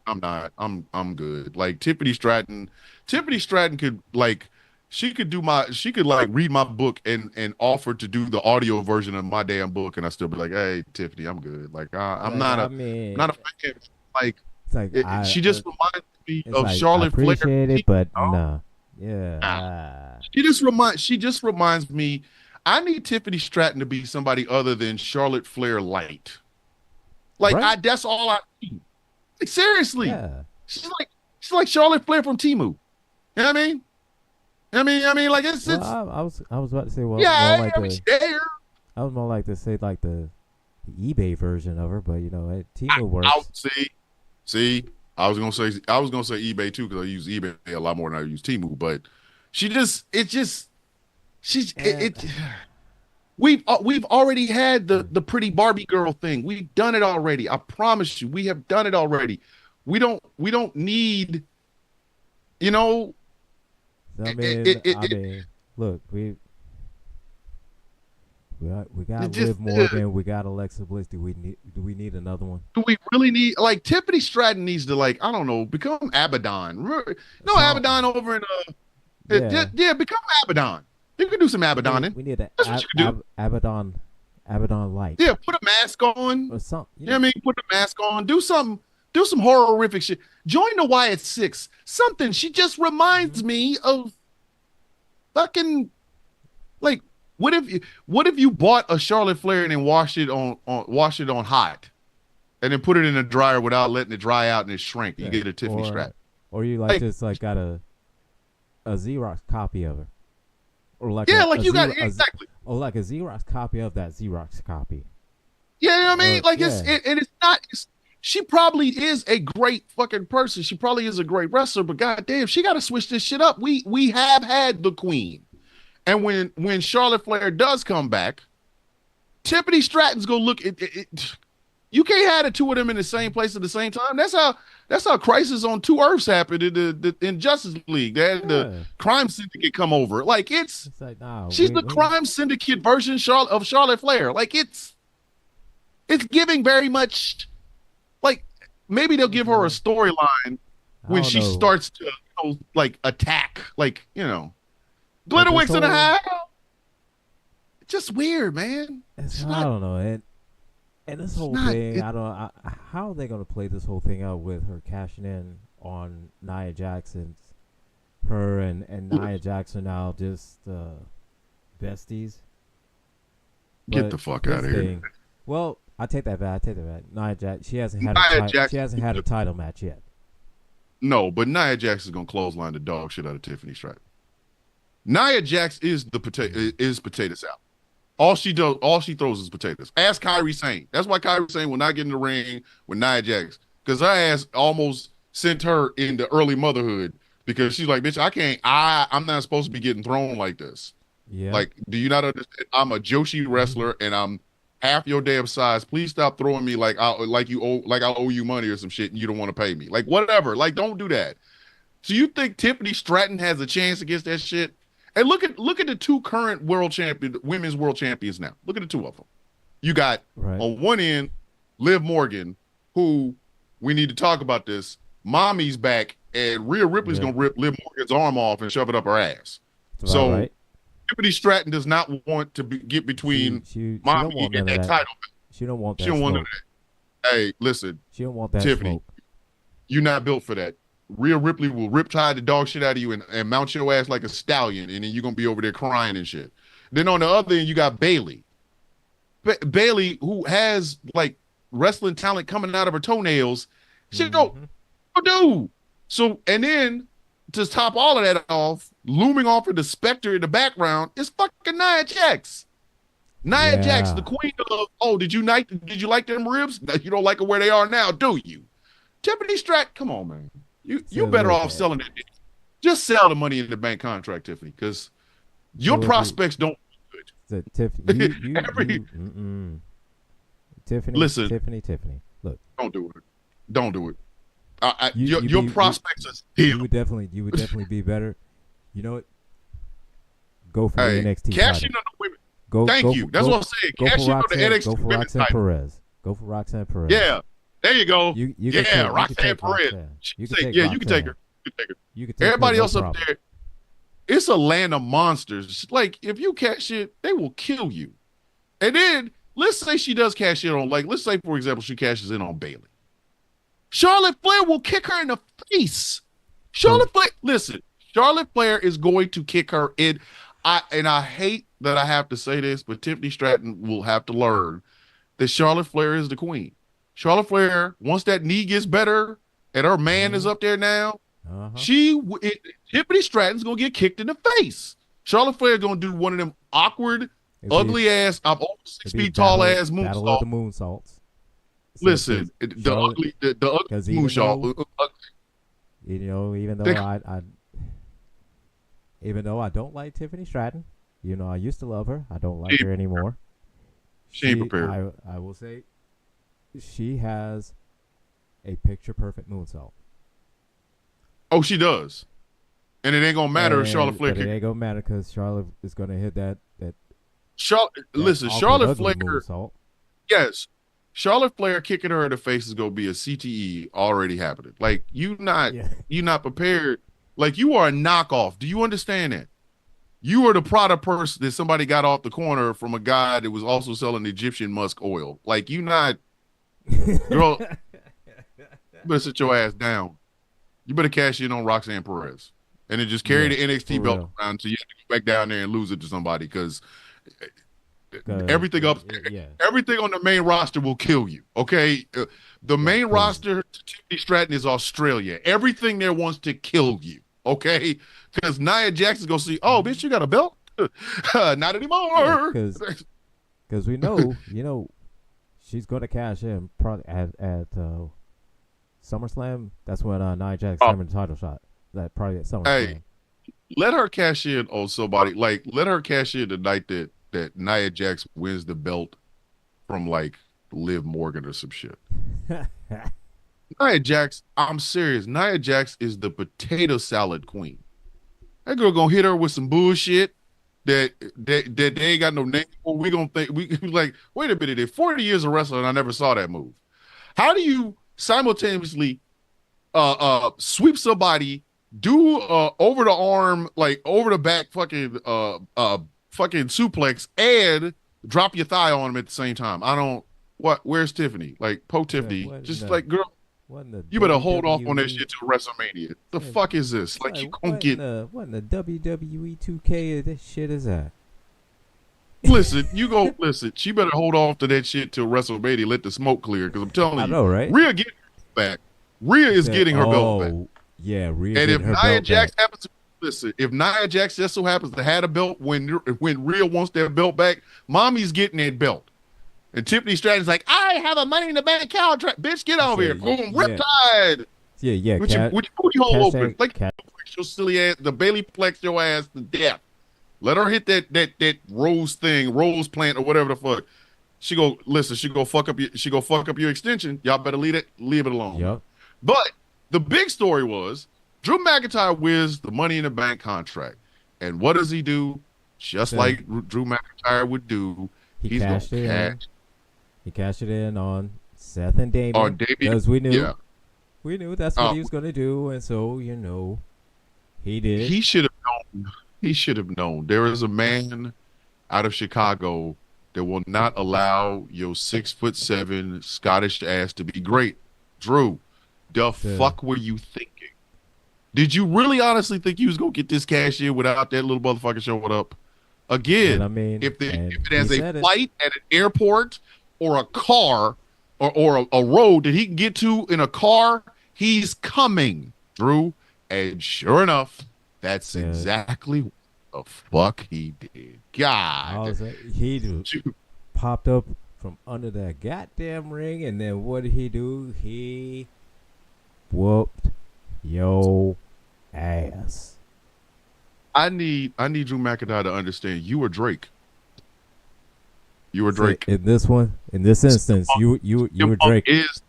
I'm not. I'm good. Like Tiffany Stratton could she could read my book and offer to do the audio version of my damn book, and I still be like, hey Tiffany, I'm good. Like I'm not a fan. Like she just reminds me of Charlotte Flair. I appreciate it, but no. Yeah. She just reminds me. I need Tiffany Stratton to be somebody other than Charlotte Flair light. Like that's all I need. Like, seriously. Yeah. She's like Charlotte Flair from Temu. You know what I mean? I mean, like it's. I was about to say, well, yeah, more like there. I was more like to say like the eBay version of her, but Temu works. See, I was gonna say eBay too because I use eBay a lot more than I use Temu, but we've already had the pretty Barbie girl thing. We've done it already. I promise you, we have done it already. We don't need, I mean, look, we got Liv Morgan, we got Alexa Bliss. Do we need another one? Do we really need Tiffany Stratton needs to I don't know, become Abaddon. No, Abaddon over in become Abaddon. You can do some Abaddon. We need an Abaddon light. Yeah, put a mask on. Or something. You know what I mean? Put a mask on. Do something Do some horrific shit. Join the Wyatt Six. Something. She just reminds me of fucking like what if you bought a Charlotte Flair and then washed it on hot and then put it in a dryer without letting it dry out and it shrink. You get a Tiffany Stratton. Or you like just like got a Xerox copy of her. Or like exactly. Or like a Xerox copy of that Xerox copy. Yeah, you know what I mean? Like it's not she probably is a great fucking person. She probably is a great wrestler, but goddamn, she got to switch this shit up. We have had the queen, and when Charlotte Flair does come back, Tiffany Stratton's gonna look. You can't have the two of them in the same place at the same time. That's how Crisis on Two Earths happened in Justice League. They had the crime syndicate come over. Like it's like, she's the crime syndicate version of Charlotte Flair. Like it's giving very much. Like maybe they'll give her a storyline when she starts to like attack, like Glitterwicks in the house. It's just weird, man. I don't know, and this whole thing, how are they gonna play this whole thing out with her cashing in on Nia Jackson's, her and Nia Jackson now just besties. Get the fuck out of here. Well, I take that back. Nia Jax, she hasn't had a title match yet. No, but Nia Jax is gonna clothesline the dog shit out of Tiffany Stratton. Nia Jax is potato salad. All she throws is potatoes. Ask Kairi Sane. That's why Kairi Sane will not get in the ring with Nia Jax, because her ass almost sent her into early motherhood because she's like, bitch, I'm not supposed to be getting thrown like this. Yeah. Like, do you not understand? I'm a Joshi wrestler and I'm half your damn size. Please stop throwing me like I owe you money or some shit and you don't want to pay me. Like whatever. Like don't do that. So you think Tiffany Stratton has a chance against that shit? And look at the two current women's world champions now. Look at the two of them. You got on one end Liv Morgan, who we need to talk about this. Mommy's back and Rhea Ripley's gonna rip Liv Morgan's arm off and shove it up her ass. So Tiffany Stratton does not want to get between Mommy and that title. She don't want that. She don't want that. Hey, listen. She don't want that. Tiffany, smoke. You're not built for that. Rhea Ripley will riptide the dog shit out of you and mount your ass like a stallion, and then you're gonna be over there crying and shit. Then on the other end, you got Bayley. Bayley, who has like wrestling talent coming out of her toenails. She go, dude. So and then to top all of that off, looming off of the specter in the background is fucking Nia Jax. Nia Jax, the queen of, did you like them ribs? You don't like them where they are now, do you? Tiffany Stratton, come on, man. You better off selling it. Just sell the Money in the Bank contract, Tiffany, because your prospects don't look good. Tiffany, Tiffany, listen, Tiffany, look. Don't do it. Your prospects are still. You would definitely be better. You know what? Go for the NXT cash title. In on the women. Thank you. That's what I'm saying. Cash in on the NXT Go for Roxanne Perez. Go for Roxanne Perez. Yeah. There you go. Roxanne Perez. You can take her. You can take everybody her, else up there. It's a land of monsters. Like if you cash it, they will kill you. And then let's say she does cash in on, like, let's say for example she cashes in on Bayley. Charlotte Flair will kick her in the face. Charlotte Flair is going to kick her in. I hate that I have to say this, but Tiffany Stratton will have to learn that Charlotte Flair is the queen. Charlotte Flair, once that knee gets better and her man is up there now, Tiffany Stratton's going to get kicked in the face. Charlotte Flair going to do one of them awkward, ugly ass, I'm over 6 feet tall ass moonsaults. Battle of the moonsaults. Listen, the ugly moonsault. Even though I don't like Tiffany Stratton, I used to love her. I don't like her anymore. She ain't prepared. I will say, she has a picture perfect moonsault. Oh, she does, and it ain't gonna matter if Charlotte Flair. It ain't gonna matter because Charlotte is gonna hit that. Charlotte Flair. Moonsault. Yes, Charlotte Flair kicking her in the face is gonna be a CTE already happening. Like you not prepared. Like you are a knockoff. Do you understand that? You are the product person that somebody got off the corner from a guy that was also selling Egyptian musk oil. Like you not, girl. You better sit your ass down. You better cash in on Roxanne Perez, and then just carry Yeah, the for NXT belt real. around until you have to go back down there and lose it to somebody because Cause everything up, yeah, everything on the main roster will kill you. Okay, the yeah, main cause roster, Tiffany Stratton is Australia. Everything there wants to kill you. Okay, because Nia Jackson's gonna see, oh bitch, you got a belt? Not yeah, anymore. cause we know, she's gonna cash in probably at SummerSlam. That's when Nia Jax Oh, having the title shot. That probably at hey, SummerSlam. let her cash in on somebody. Like, let her cash in the night that Nia Jax wins the belt from like Liv Morgan or some shit. Nia Jax, I'm serious. Nia Jax is the potato salad queen. That girl gonna hit her with some bullshit that they ain't got no name for. We gonna think we like, wait a minute, they're 40 years of wrestling and I never saw that move. How do you simultaneously sweep somebody, do over the arm, like over the back fucking suplex and drop your thigh on him at the same time? I don't where's Tiffany? Like Poe Said Tiffany. what in Just the like girl, what in the you better hold off on that WWE? shit till WrestleMania. The Said, fuck is this? Like you gonna get what in the WWE 2K this shit is that? listen, you go listen. She better hold off to that shit till WrestleMania. Let the smoke clear. Because I'm I telling you, know, right? Rhea getting her back. Rhea is Said, getting her belt back. oh yeah, Rhea And if getting her Nia belt back. Jax happens to listen, if Nia Jax just so happens to have a belt when Rhea wants that belt back, mommy's getting that belt. And Tiffany Stratton's like, I have a Money in the Bank contract. Bitch, get over here. Said, Boom, yeah, Riptide. yeah, With your booty hole open. hashtag, Like your silly ass, the Bailey flex your ass to death. Let her hit that rose thing, rose plant or whatever the fuck. She go listen. She go fuck up your extension. Y'all better leave it alone. yup, But the big story was Drew McIntyre wins the Money in the Bank contract, and what does he do? Just said like Drew McIntyre would do, he he's gonna cashed it in. cash He cashed it in on Seth and on Damien Damien. because Yeah, we knew that's what he was gonna do, and so he did it. he should have known. He should have known. There is a man out of Chicago that will not allow your 6'7" Scottish ass to be great. Drew, the So, fuck were you thinking? Did you really honestly think you was gonna get this cash in without that little motherfucker showing up? and Again, I mean, and if it he has a said it. flight at an airport or a car or a road that he can get to in a car, he's coming, Drew. And sure enough, that's Said, exactly what the fuck he did. I God. was like, popped up from under that goddamn ring, and then what did he do? He whooped yo ass. I need Drew McIntyre to understand you were Drake. You were So Drake. in this instance, you were CM Punk Drake. is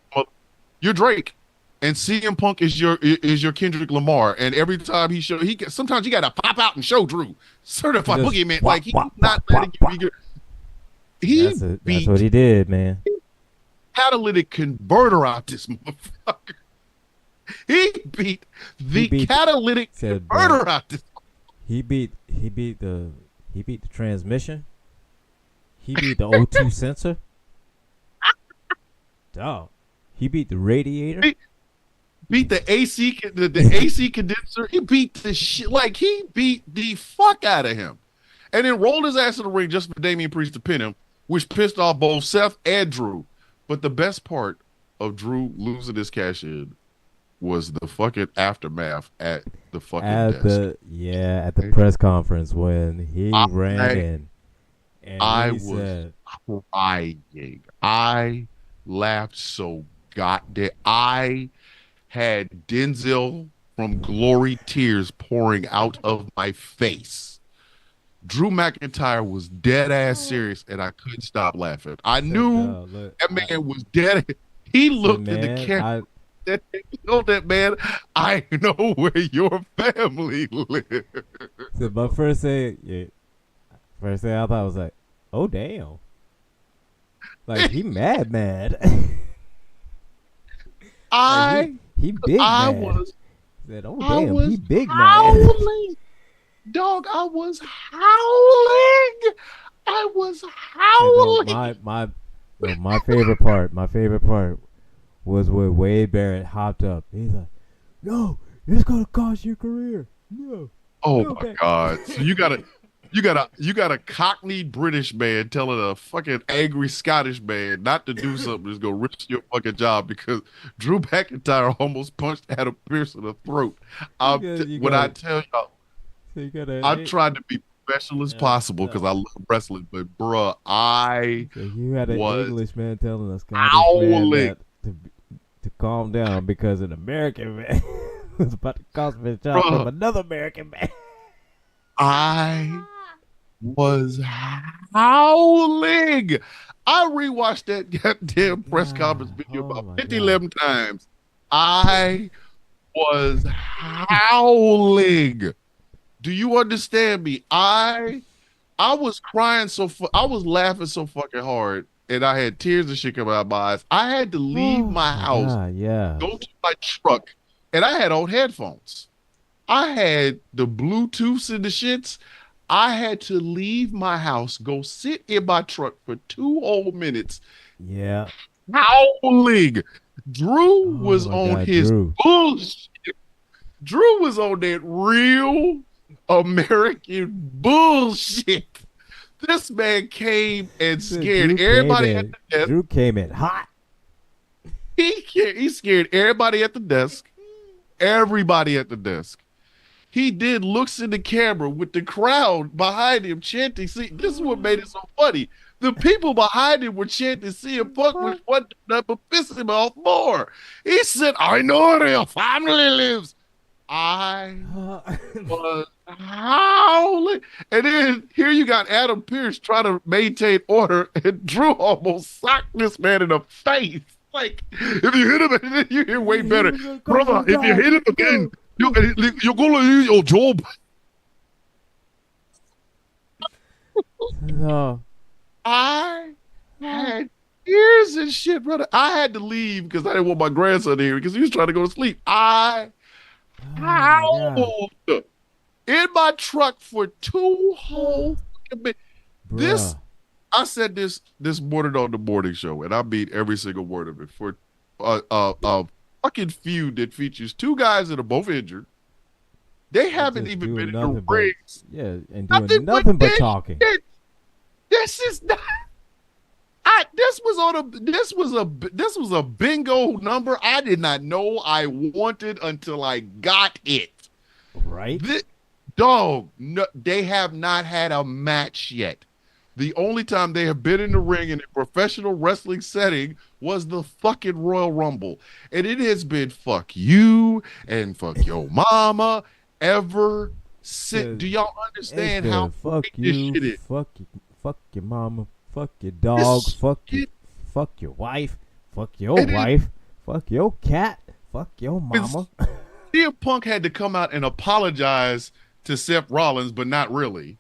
you're Drake, and CM Punk is your Kendrick Lamar. And every time sometimes you got to pop out and show Drew certified Just boogeyman. wop, Like he's wop, not wop, letting wop, you be wop. good. He That's beat what he did, man. catalytic converter out this motherfucker. He beat the He beat catalytic said converter out this. he beat the transmission. He beat the O2 sensor. Dog. He beat the radiator. Beat the the AC condenser. He beat the shit. Like he beat the fuck out of him, and then rolled his ass in the ring just for Damian Priest to pin him, which pissed off both Seth and Drew. But the best part of Drew losing his cash in was the fucking aftermath at the fucking At desk. at the press conference when he ran I, in and I he was said, crying. I laughed so goddamn. I had Denzel from Glory tears pouring out of my face. Drew McIntyre was dead ass serious, and I couldn't stop laughing. I knew look, that man was dead. He looked in the man, camera. Told that man, I know where your family lives. my first thing, I thought was like, oh damn, like he mad. Like, he big I mad. was, Said, oh I damn, was he big mad. howling. Dog, I was howling. I was And, howling. my favorite part was when Wade Barrett hopped up. He's like, "No, it's gonna cost your career. No, Oh go my back." God! So you got a Cockney British man telling a fucking angry Scottish man not to do something that's gonna risk your fucking job because Drew McIntyre almost punched Adam Pearce in the throat. You When I got, tell y'all, so you got I a, tried to be professional as yeah, possible because no. I love wrestling, but bruh, I So you had an was Englishman telling a Scottish man howling. that to calm down because an American man was about to cost me a job from Bruh, another American man. I was howling. I rewatched that goddamn press conference video Oh about my 50, god. 11 times. I was howling. Do you understand me? I was crying I was laughing so fucking hard and I had tears and shit coming out of my eyes. I had to leave Oh my my house, god, yeah. go to my truck, and I had old headphones. I had the Bluetooths and the shits. I had to leave my house, go sit in my truck for 2 whole minutes, Yeah. howling. Drew Oh was my on god, his Drew. bullshit. Drew was on that real American bullshit. This man came and Drew scared came everybody at in. the desk. Drew came in hot. He scared everybody at the desk. Everybody at the desk. He did looks in the camera with the crowd behind him chanting. See, this is what made it so funny. The people behind him were chanting CM Punk, which what but pissed him off more. He said, I know where your family lives. I was howling. And then here you got Adam Pearce trying to maintain order, and Drew almost socked this man in the face. Like, if you hit him, and then you hear way better. Brother, if you hit him again, you're going to lose your job. No. I had tears and shit, brother. I had to leave because I didn't want my grandson here because he was trying to go to sleep. I Oh my god. howled in my truck for 2 whole fucking minutes. This, Bruh. I said this morning on the morning show, and I mean every single word of it for a fucking feud that features two guys that are both injured. They They're haven't just even doing been in the nothing but, rings. yeah, and Nothing doing nothing but this talking. shit. This is not. This was a bingo number I did not know I wanted until I got it. Right? This, dog, no, they have not had a match yet. The only time they have been in the ring in a professional wrestling setting was the fucking Royal Rumble. And it has been fuck you and fuck your mama ever since. Do y'all understand how fuck fake this you, shit is? fuck your mama, fuck your dog, This shit, fuck your wife, fuck your and then wife, fuck your cat, fuck your when mama. CM Punk had to come out and apologize to Seth Rollins, but not really.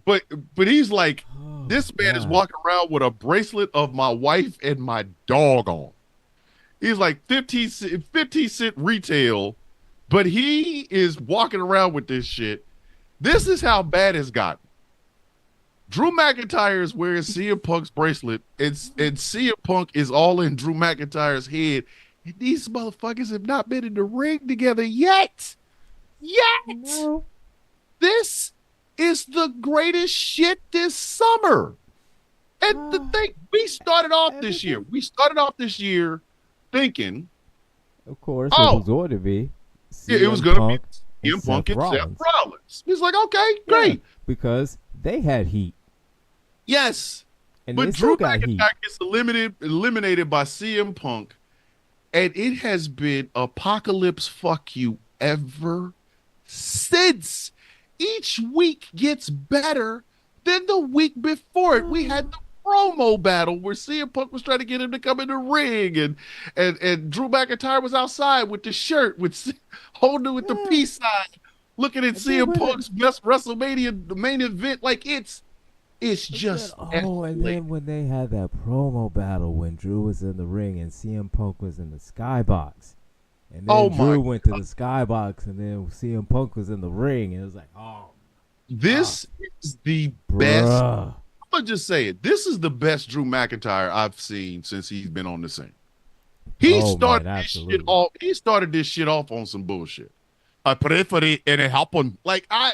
But he's like, Oh this man is god. walking around with a bracelet of my wife and my dog on. He's like 50 cent retail, but he is walking around with this shit. This is how bad it's gotten. Drew McIntyre is wearing CM Punk's bracelet, and CM Punk is all in Drew McIntyre's head. And these motherfuckers have not been in the ring together yet. Yet. No. This is the greatest shit this summer. And the thing, we started off this year. We started off this year thinking, Of course, it oh, was going to be yeah, it was CM going to Punk be and CM Punk Seth and Seth Rollins. Rollins. He's like, okay, Yeah, great. because they had heat, Yes. and they But still Drew got heat. McIntyre gets eliminated by CM Punk, and it has been apocalypse fuck you ever since. Each week gets better than the week before it. We had the promo battle where CM Punk was trying to get him to come in the ring, and Drew McIntyre was outside with the shirt holding it with the Yeah. peace sign, looking at And then CM Punk's best WrestleMania, the main event. Like it's just and then when they had that promo battle when Drew was in the ring and CM Punk was in the skybox, and then Drew went to the skybox, and then CM Punk was in the ring, and it was like, oh, this is the best. bruh. I'm gonna just say it. This is the best Drew McIntyre I've seen since he's been on the scene. He Oh man, started this shit absolutely. off. He started this shit off on some bullshit. I pray for it and it happened. Like you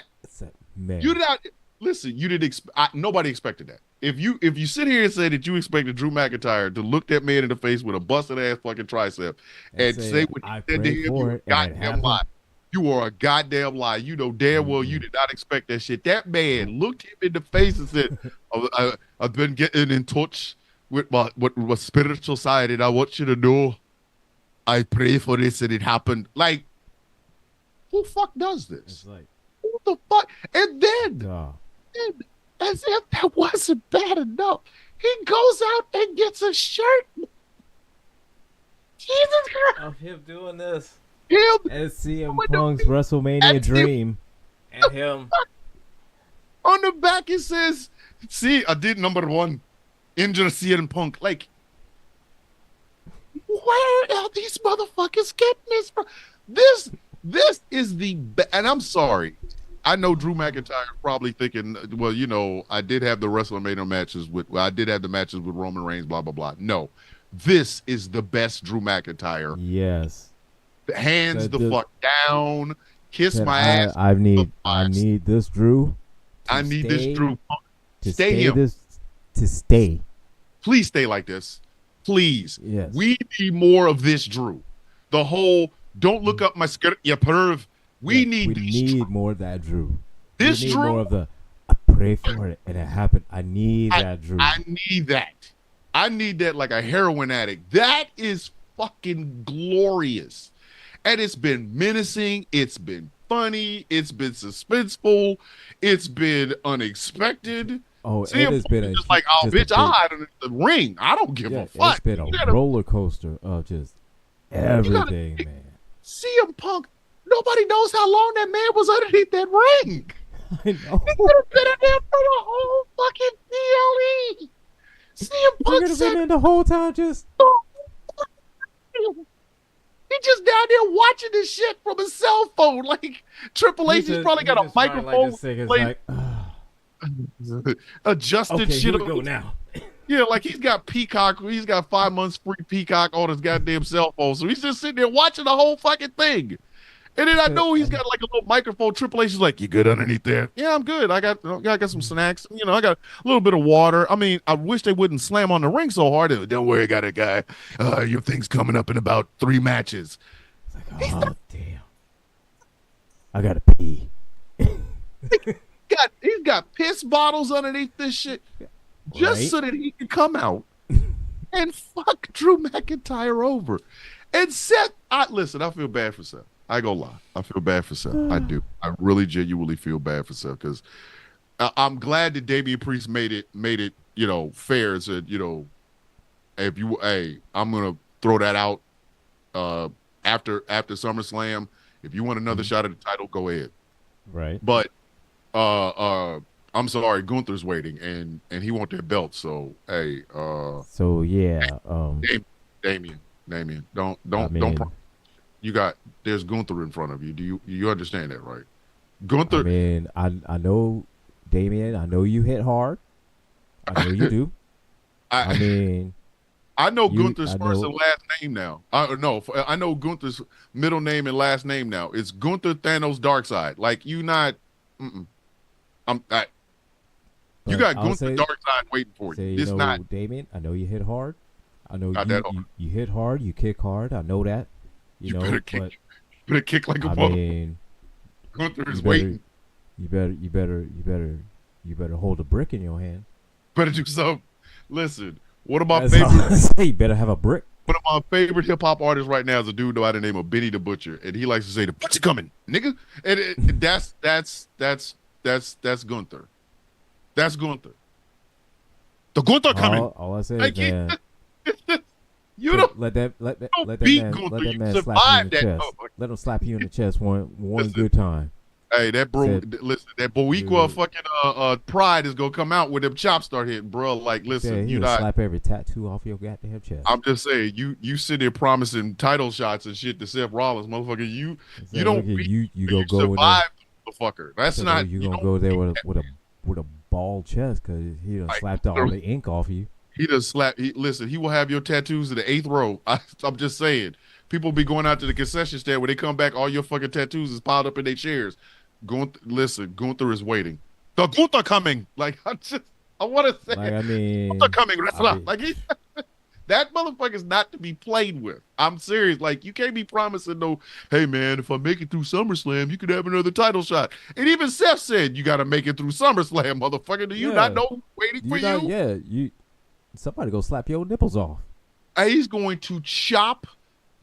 Man, did not listen. You didn't. Nobody expected that. If you sit here and say that you expected Drew McIntyre to look that man in the face with a busted ass fucking tricep and and say say what he I said to prayed him, you for a it and it goddamn lie. happened. You are a goddamn lie. You know damn well you Mm-mm. did not expect that shit. That man Nope. looked him in the face and said, I've been getting in touch with my spiritual side, and I want you to know I pray for this and it happened. Like, who fuck does It's this? like, Who the fuck? And then, duh. then as if that wasn't bad enough, he goes out and gets a shirt. Jesus Christ. Of him doing this. Him And CM with the Punk's WrestleMania at him dream. And him. on the back, it says, see, I did number one. Injure CM Punk. Like, where are these motherfuckers getting this from? This is the and I'm sorry. I know Drew McIntyre probably thinking, well, I did have the WrestleMania matches I did have the matches with Roman Reigns, blah blah blah. No, this is the best Drew McIntyre. Yes. Hands the fuck down, kiss Said my ass. I need this Drew. I need this Drew. To stay him. This to stay. Please stay like this. Please. Yes. We need more of this, Drew. The whole don't look up my skirt, you perv. We need more of that Drew. This we need Drew. more of the I pray for it and it happened. I need that Drew. I need that. I need that like a heroin addict. That is fucking glorious. And it's been menacing. It's been funny. It's been suspenseful. It's been unexpected. Oh, it has been just like, oh, bitch, I'll hide in the ring. I don't give a fuck. It's been a roller coaster of just everything, man. CM Punk, nobody knows how long that man was underneath that ring. I know. He could have been in there for the whole fucking PLE. CM Punk said, been in the whole time just. He just down there watching this shit from a cell phone. Like Triple H, he's probably got a microphone. Adjusted okay, shit. Here we go now. Yeah, like he's got Peacock. He's got 5 months free Peacock on his goddamn cell phone. So he's just sitting there watching the whole fucking thing. And then I know he's got like a little microphone. Triple H is like, "You good underneath there?" Yeah, I'm good. I got some snacks. I got a little bit of water. I mean, I wish they wouldn't slam on the ring so hard. Don't worry, got a guy. Your thing's coming up in about 3 matches. It's like, oh damn, I gotta pee. He's got piss bottles underneath this shit, just so that he can come out and fuck Drew McIntyre over. And Seth, listen, I feel bad for Seth. I ain't gonna lie. I feel bad for Seth. I do. I really genuinely feel bad for Seth because I'm glad that Damian Priest made it, fair and said, I'm gonna throw that out after SummerSlam. If you want another shot at the title, go ahead. Right. But I'm sorry, Gunther's waiting and he want that belt. So hey, so yeah, Damian, don't there's Gunther in front of you. Do you understand that, right? Gunther. I mean, I know, Damian. I know you hit hard. I know you do. I know Gunther's first and last name now. I know Gunther's middle name and last name now. It's Gunther Thanos Darkseid. Like you not. You got Gunther Darkseid waiting for you. It's not Damian. I know you hit hard. I know you hit hard. You kick hard. I know that. You better kick like a motherfucker. Gunther is waiting. You better hold a brick in your hand. Better do something. Listen, one of my favorite. You better have a brick. One of my favorite hip hop artists right now is a dude by the name of Benny the Butcher, and he likes to say, "The butcher coming, nigga." And that's Gunther. That's Gunther. The Gunther coming. All I say is, man. You don't let that man slap you in the chest. Let him slap you in the chest one good time. Hey, that Boricua fucking pride is gonna come out when them chops start hitting, bro. Like, listen, you not slap every tattoo off your goddamn chest. I'm just saying, you sit there promising title shots and shit to Seth Rollins, motherfucker. You don't survive, motherfucker. That's not you gonna go there with a bald chest because he done slapped all the ink off you. He does slap. Listen, he will have your tattoos in the 8th row. I'm just saying. People be going out to the concession stand when they come back, all your fucking tattoos is piled up in their chairs. Listen, Gunther is waiting. The Gunther coming. Like I want to say, Like I Gunther mean, coming wrestler. I Like that motherfucker is not to be played with. I'm serious. Like you can't be promising no. Hey man, if I make it through SummerSlam, you could have another title shot. And even Seth said you got to make it through SummerSlam, motherfucker. Do you not yeah, know who's waiting for you not you? yeah you somebody go slap your nipples off. He's going to chop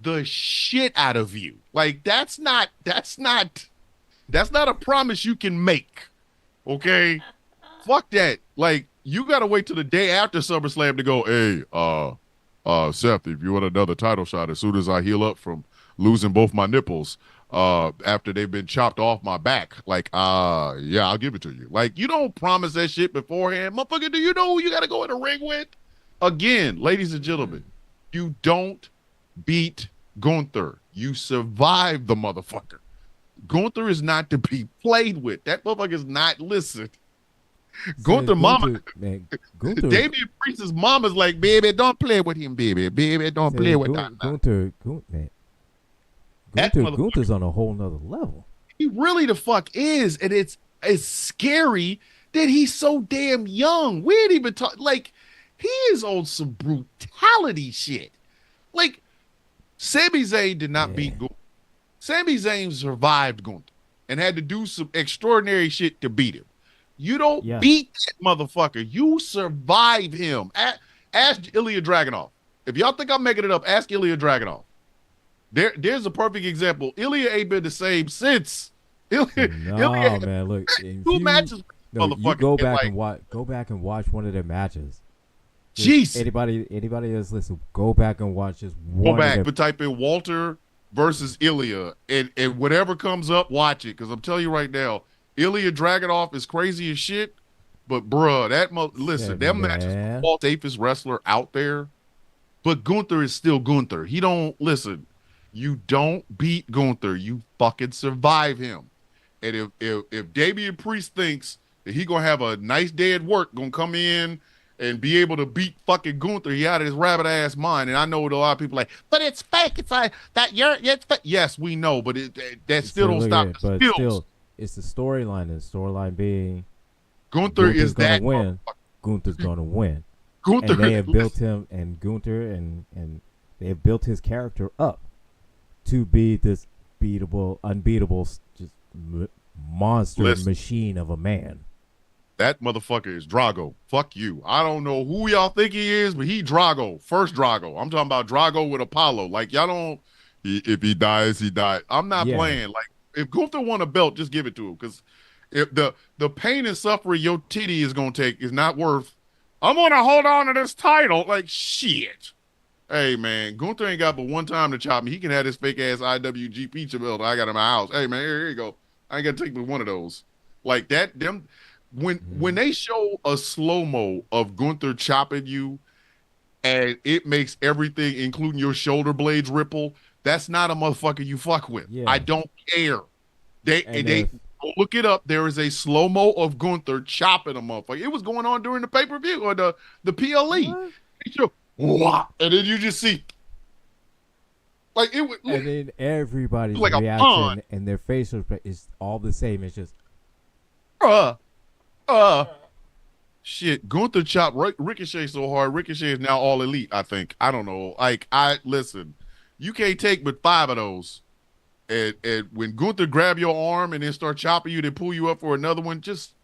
the shit out of you. Like that's not a promise you can make. Okay? Fuck that. Like you gotta wait till the day after SummerSlam to go, hey, Seth, if you want another title shot, as soon as I heal up from losing both my nipples, after they've been chopped off my back, like, yeah, I'll give it to you. Like, you don't promise that shit beforehand. Motherfucker, do you know who you gotta go in the ring with? Again, ladies and gentlemen, you don't beat Gunther. You survive the motherfucker. Gunther is not to be played with. That motherfucker is not listen. Gunther mama, man, Gunther, Damian Priest's mama's like, baby, don't play with him, baby. Baby, don't play with that. Gunther's on a whole nother level. He really the fuck is. And it's scary that he's so damn young. We ain't even talk like he is on some brutality shit. Like Sami Zayn did not beat Gunther. Sami Zayn survived Gunther and had to do some extraordinary shit to beat him. You don't beat that motherfucker. You survive him. Ask Ilya Dragunov. If y'all think I'm making it up, ask Ilya Dragunov. There's a perfect example. Ilya ain't been the same since. Ilya man, look, two matches. You go back and watch one of their matches. Jeez. Anybody that's listening, go back and watch just one. Go back, but type in Walter versus Ilya, and whatever comes up, watch it. Because I'm telling you right now, Ilya Dragunov is crazy as shit. But bruh, that match is the safest wrestler out there. But Gunther is still Gunther. He don't listen. You don't beat Gunther. You fucking survive him. And if Damian Priest thinks that he gonna have a nice day at work, gonna come in and be able to beat fucking Gunther, he out of his rabbit ass mind. And I know a lot of people like, but it's fake. It's like that. It's fake. Yes, we know, but that still don't stop the but skills. Still, it's the storyline. The storyline being Gunther's is gonna that win. Gunther's gonna win. Gunther, and they have built him and Gunther and they have built his character up to be this unbeatable, just monster machine of a man. That motherfucker is Drago. Fuck you. I don't know who y'all think he is, but he Drago. First Drago. I'm talking about Drago with Apollo. Like, y'all don't... if he dies, he died. I'm not playing. Like, if Gunther won a belt, just give it to him. Because if the pain and suffering your titty is going to take is not worth... I'm going to hold on to this title. Like, shit. Hey, man, Gunther ain't got but one time to chop me. He can have this fake-ass IWGP belt I got in my house. Hey, man, here you go. I ain't got to take but one of those. Like, when they show a slow-mo of Gunther chopping you and it makes everything, including your shoulder blades, ripple, that's not a motherfucker you fuck with. Yeah. I don't care. They look it up. There is a slow-mo of Gunther chopping a motherfucker. It was going on during the pay-per-view or the PLE. And then you just see like it would, and then everybody's like reaction and their facial is all the same. It's just shit. Gunther chopped Ricochet so hard. Ricochet is now all elite, I think. I don't know. Like, listen, you can't take but 5 of those. And when Gunther grab your arm and then start chopping you, they pull you up for another one. Just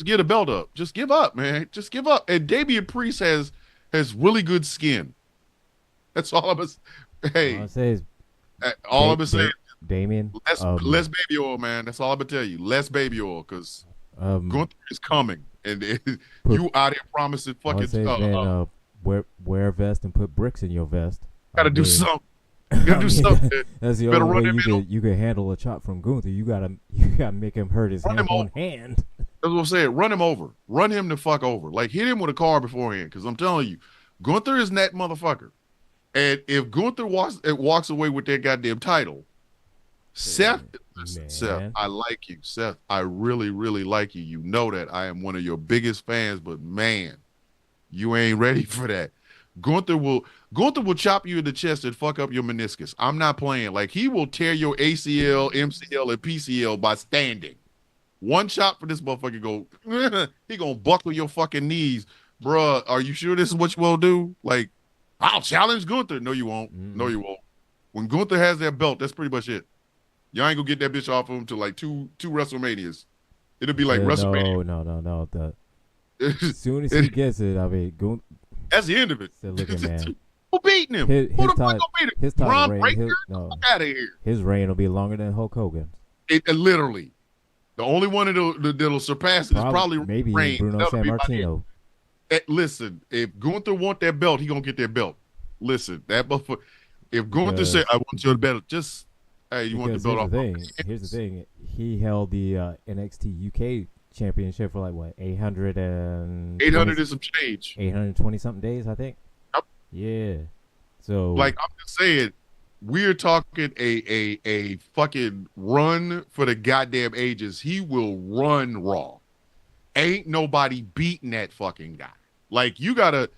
get a belt up. Just give up, man. Just give up. And Damian Priest has really good skin. That's all I'm saying. All I'm saying. Damien, less baby oil, man. That's all I'm gonna tell you. Less baby oil, because Gunther is coming, and you out here promising fucking. Wear a vest and put bricks in your vest. Gotta do something. You gotta do something. That's the only way you can handle a chop from Gunther. You gotta make him hurt his own hand. That's what I'm saying. Run him over. Run him the fuck over. Like, hit him with a car beforehand, because I'm telling you, Gunther is that motherfucker. And if Gunther walks away with that goddamn title. Seth, I like you. Seth, I really, really like you. You know that I am one of your biggest fans, but man, You ain't ready for that. Gunther will Gunther will chop you in the chest and fuck up your meniscus. I'm not playing. Like he will tear your ACL, MCL, and PCL by standing. One chop for this motherfucker go. He gonna buckle your fucking knees, bruh. Are you sure this is what you will do? Like, I'll challenge Gunther. No, you won't. No, you won't. When Gunther has that belt, that's pretty much it. Y'all ain't gonna get that bitch off of him to like two WrestleManias. It'll be like WrestleMania. No. As soon as he gets it, I mean, that's the end of it. Looking, man. Who beating him? Who the fuck gonna beat him? His title reign, Fuck out of here. His reign will be longer than Hulk Hogan. It literally. The only one that'll surpass it is probably maybe Reigns. Bruno Sammartino. Listen, if Gunther want that belt, he gonna get that belt. Listen, that motherfucker. If Gunther say, "I want your belt," just hey, you want the belt off? Here's the thing. He held the NXT UK championship for like what 800 and 800 and some change. 820 something days, I think. Yep. Yeah. So like I'm just saying, we're talking a fucking run for the goddamn ages. He will run Raw. Ain't nobody beating that fucking guy. Like you gotta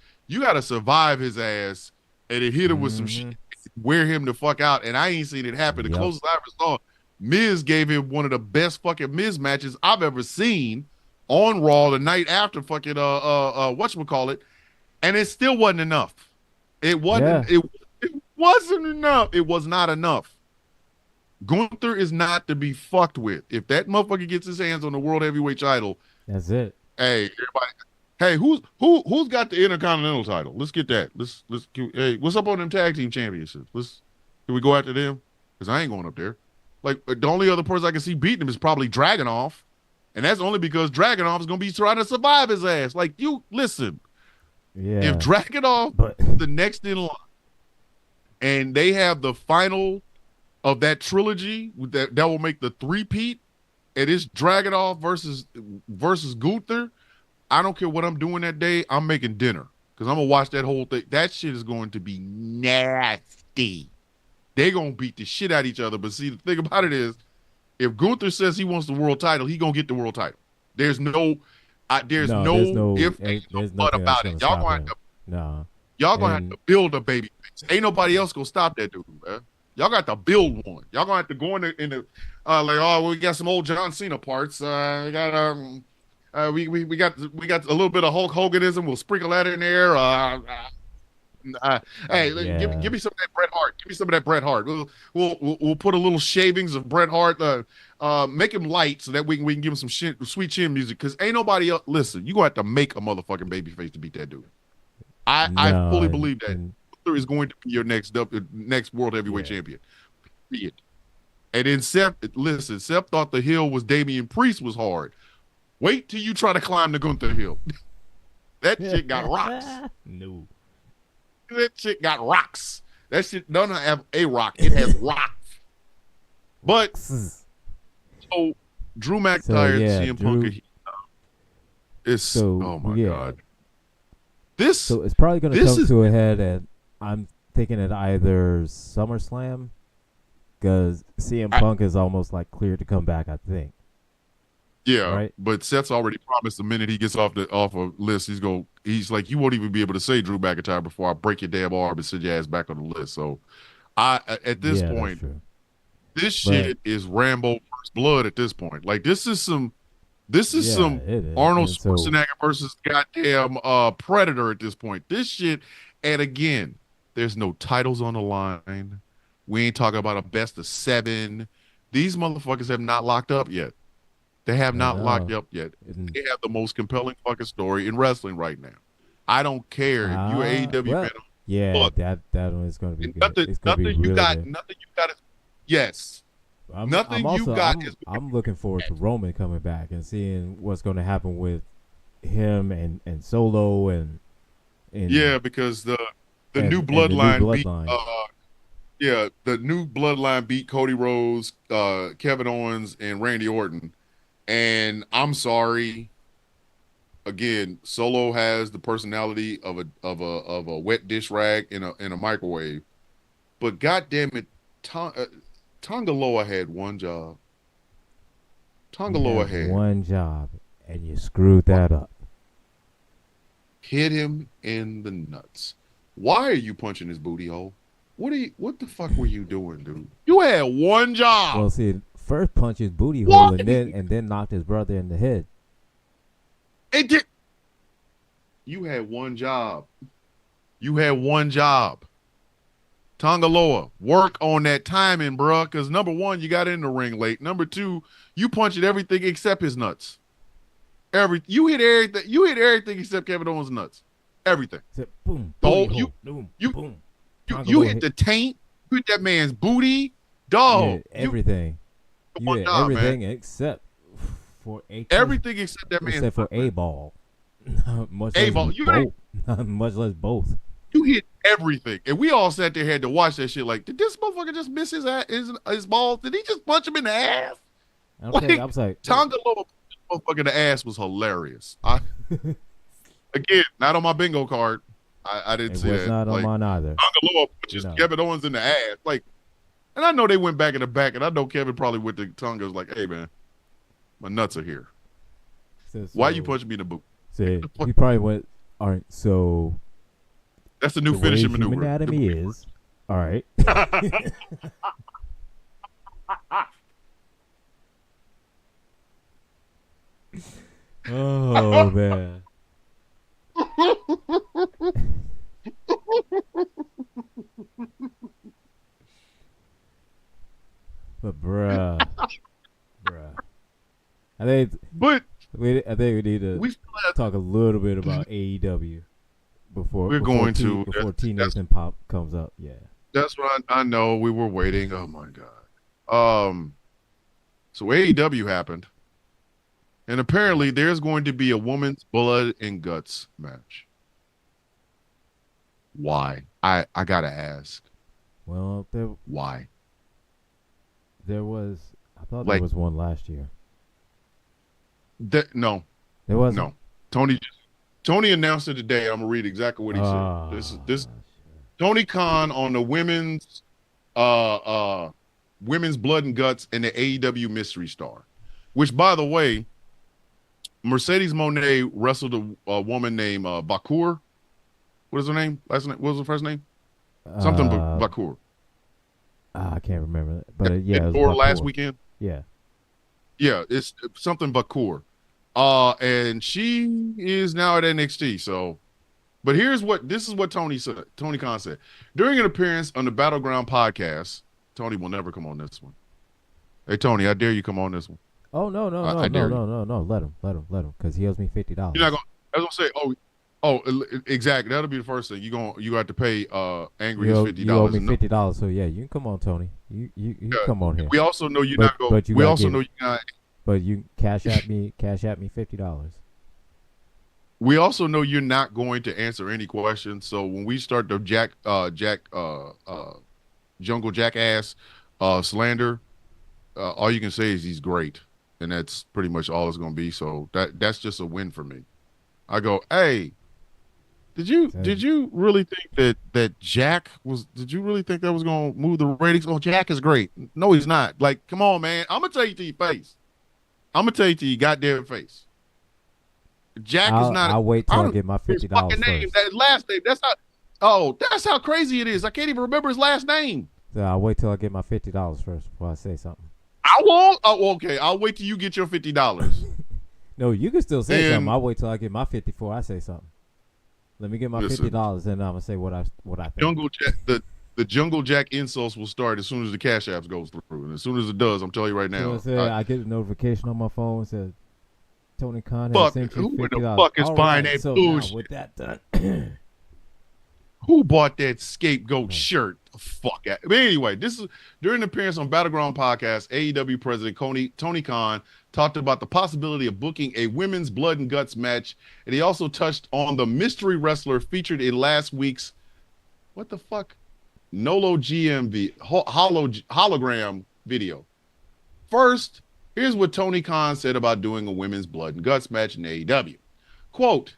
survive his ass and then hit him with some shit, wear him the fuck out. And I ain't seen it happen. The closest I ever saw, Miz gave him one of the best fucking Miz matches I've ever seen on Raw the night after fucking whatchamacallit, and it still wasn't enough. It wasn't it wasn't enough. It was not enough. Gunther is not to be fucked with. If that motherfucker gets his hands on the world heavyweight title, that's it. Hey, everybody. Hey, who's got the Intercontinental title? Let's get that. Hey, what's up on them tag team championships? Can we go after them? Because I ain't going up there. Like the only other person I can see beating him is probably Dragunov, and that's only because Dragunov is gonna be trying to survive his ass. Like you listen, if Dragunov the next in line, and they have the final of that trilogy that will make the three-peat, and it's Dragunov versus Gunther. I don't care what I'm doing that day. I'm making dinner because I'm gonna watch that whole thing. That shit is going to be nasty. They're gonna beat the shit out of each other. But see, the thing about it is, if Gunther says he wants the world title, he gonna get the world title. There's no if but about it. Y'all gonna have to build a baby face. Ain't nobody else gonna stop that dude, man. Y'all got to build one. Y'all gonna have to go in the like, oh, we got some old John Cena parts. We got we got a little bit of Hulk Hoganism. We'll sprinkle that in there. Give me some of that Bret Hart. Give me some of that Bret Hart. We'll put a little shavings of Bret Hart. Make him light so that we can give him some sweet chin music. Because ain't nobody else. Listen, you gonna have to make a motherfucking babyface to beat that dude. I fully believe that Gunther is going to be your next world heavyweight champion. Be it. And then Seth thought the hill was Damian Priest was hard. Wait till you try to climb the Gunther hill. That shit got rocks. No. That shit got rocks. That shit doesn't have a rock. It has rocks. But so Drew McIntyre and CM Punk oh my God. So it's probably going to come to a head, and I'm thinking at either SummerSlam, because CM Punk is almost like cleared to come back, I think. Yeah, right? But Seth's already promised the minute he gets off a list, he's like, you won't even be able to say Drew McIntyre before I break your damn arm and send your ass back on the list. So at this point, this shit is Rambo First Blood at this point. Like this is some Arnold Schwarzenegger versus goddamn Predator at this point. This shit, and again, there's no titles on the line. We ain't talking about a best of 7. These motherfuckers have not locked up yet. They have not locked up yet. They have the most compelling fucking story in wrestling right now. I don't care if you're AEW fan. Yeah, look, that one is going to be good. Nothing you got is yes. I'm looking forward to Roman coming back and seeing what's going to happen with him and Solo and because the new bloodline beat the new bloodline beat Cody Rhodes, Kevin Owens, and Randy Orton. And I'm sorry. Again, Solo has the personality of a wet dish rag in a microwave, but goddamn it, Tonga Loa had one job. Tonga Loa had one job, and you screwed that up. hit him in the nuts. Why are you punching his booty hole? What the fuck were you doing, dude? You had one job. Well, see, first punched his booty hole and then knocked his brother in the head. It did. You had one job. You had one job. Tongaloa, work on that timing, bruh. Because number one, you got in the ring late. Number two, you punched everything except his nuts. You hit everything. You hit everything except Kevin Owens' nuts. Everything. Except boom. You hit the taint. You hit that man's booty. Dog. Everything. You hit everything except for a. Everything except that man's. Except for a ball. Much less both. You hit everything, and we all sat there had to watch that shit. Like, did this motherfucker just miss his balls? Did he just punch him in the ass? I was like, Tongaloa motherfucker in the ass was hilarious. Again, not on my bingo card. I didn't see that. It's not on mine either. Tongaloa punches Kevin Owens in the ass, like, and I know they went back in the back, and I know Kevin probably with the tongue was like, "Hey man, my nuts are here. Why you punching me in the boot?" He probably went. All right, so. That's the new finishing maneuver. Human anatomy is all right. Oh man. But bruh. I think we need to talk a little bit about AEW. Before T Nathan Pop comes up, yeah. That's what I know. We were waiting. Oh my god. So AEW happened, and apparently there's going to be a woman's blood and guts match. Why? I gotta ask. Well, why? There was. I thought there was one last year. No, there wasn't. No, Tony announced it today. I'm gonna read exactly what he said. This Tony Khan on the women's blood and guts and the AEW mystery star, which by the way, Mercedes Moné wrestled a woman named Bakur. What is her name? Last name? What was her first name? Something Bakur. I can't remember, but it was last weekend. Yeah, it's something Bakur. And she is now at NXT. So, but this is what Tony Khan said during an appearance on the Battleground podcast. Tony will never come on this one. Hey Tony, I dare you come on this one. Oh no, let him, because he owes me $50. You're not gonna. I was gonna say, exactly. That'll be the first thing you have to pay. Angry is $50. You owe me $50, so yeah, you can come on, Tony. You come on here. We also know you're not going. We also know you're not. But you cash at me $50. We also know you're not going to answer any questions. So when we start the Jungle Jackass slander, all you can say is he's great, and that's pretty much all it's going to be. So that's just a win for me. I go, hey, did you really think that Jack was? Did you really think that was going to move the ratings? Oh, Jack is great. No, he's not. Like, come on, man. I'm gonna tell you to your face. I'm gonna tell you to your goddamn face. Jack is not. I'll wait till I get my $50 first. Name, that last name. That's how crazy it is. I can't even remember his last name. So I'll wait till I get my $50 first before I say something. I won't. Oh, okay. I'll wait till you get your $50. No, you can still say something. I'll wait till I get my 50 before I say something. Let me get my $50, and I'm gonna say what I think. Jungle Jack, the Jungle Jack insults will start as soon as the Cash Apps goes through, and as soon as it does, I'm telling you right now. I get a notification on my phone that says Tony Khan has sent you $50. Who the fuck is buying that bullshit? With that done. Who bought that scapegoat shirt? Fuck it. But anyway, this is during the appearance on Battleground Podcast. AEW President Tony Khan talked about the possibility of booking a women's blood and guts match, and he also touched on the mystery wrestler featured in last week's what the fuck Nolo GMV hologram video. First, here's what Tony Khan said about doing a women's blood and guts match in AEW. Quote,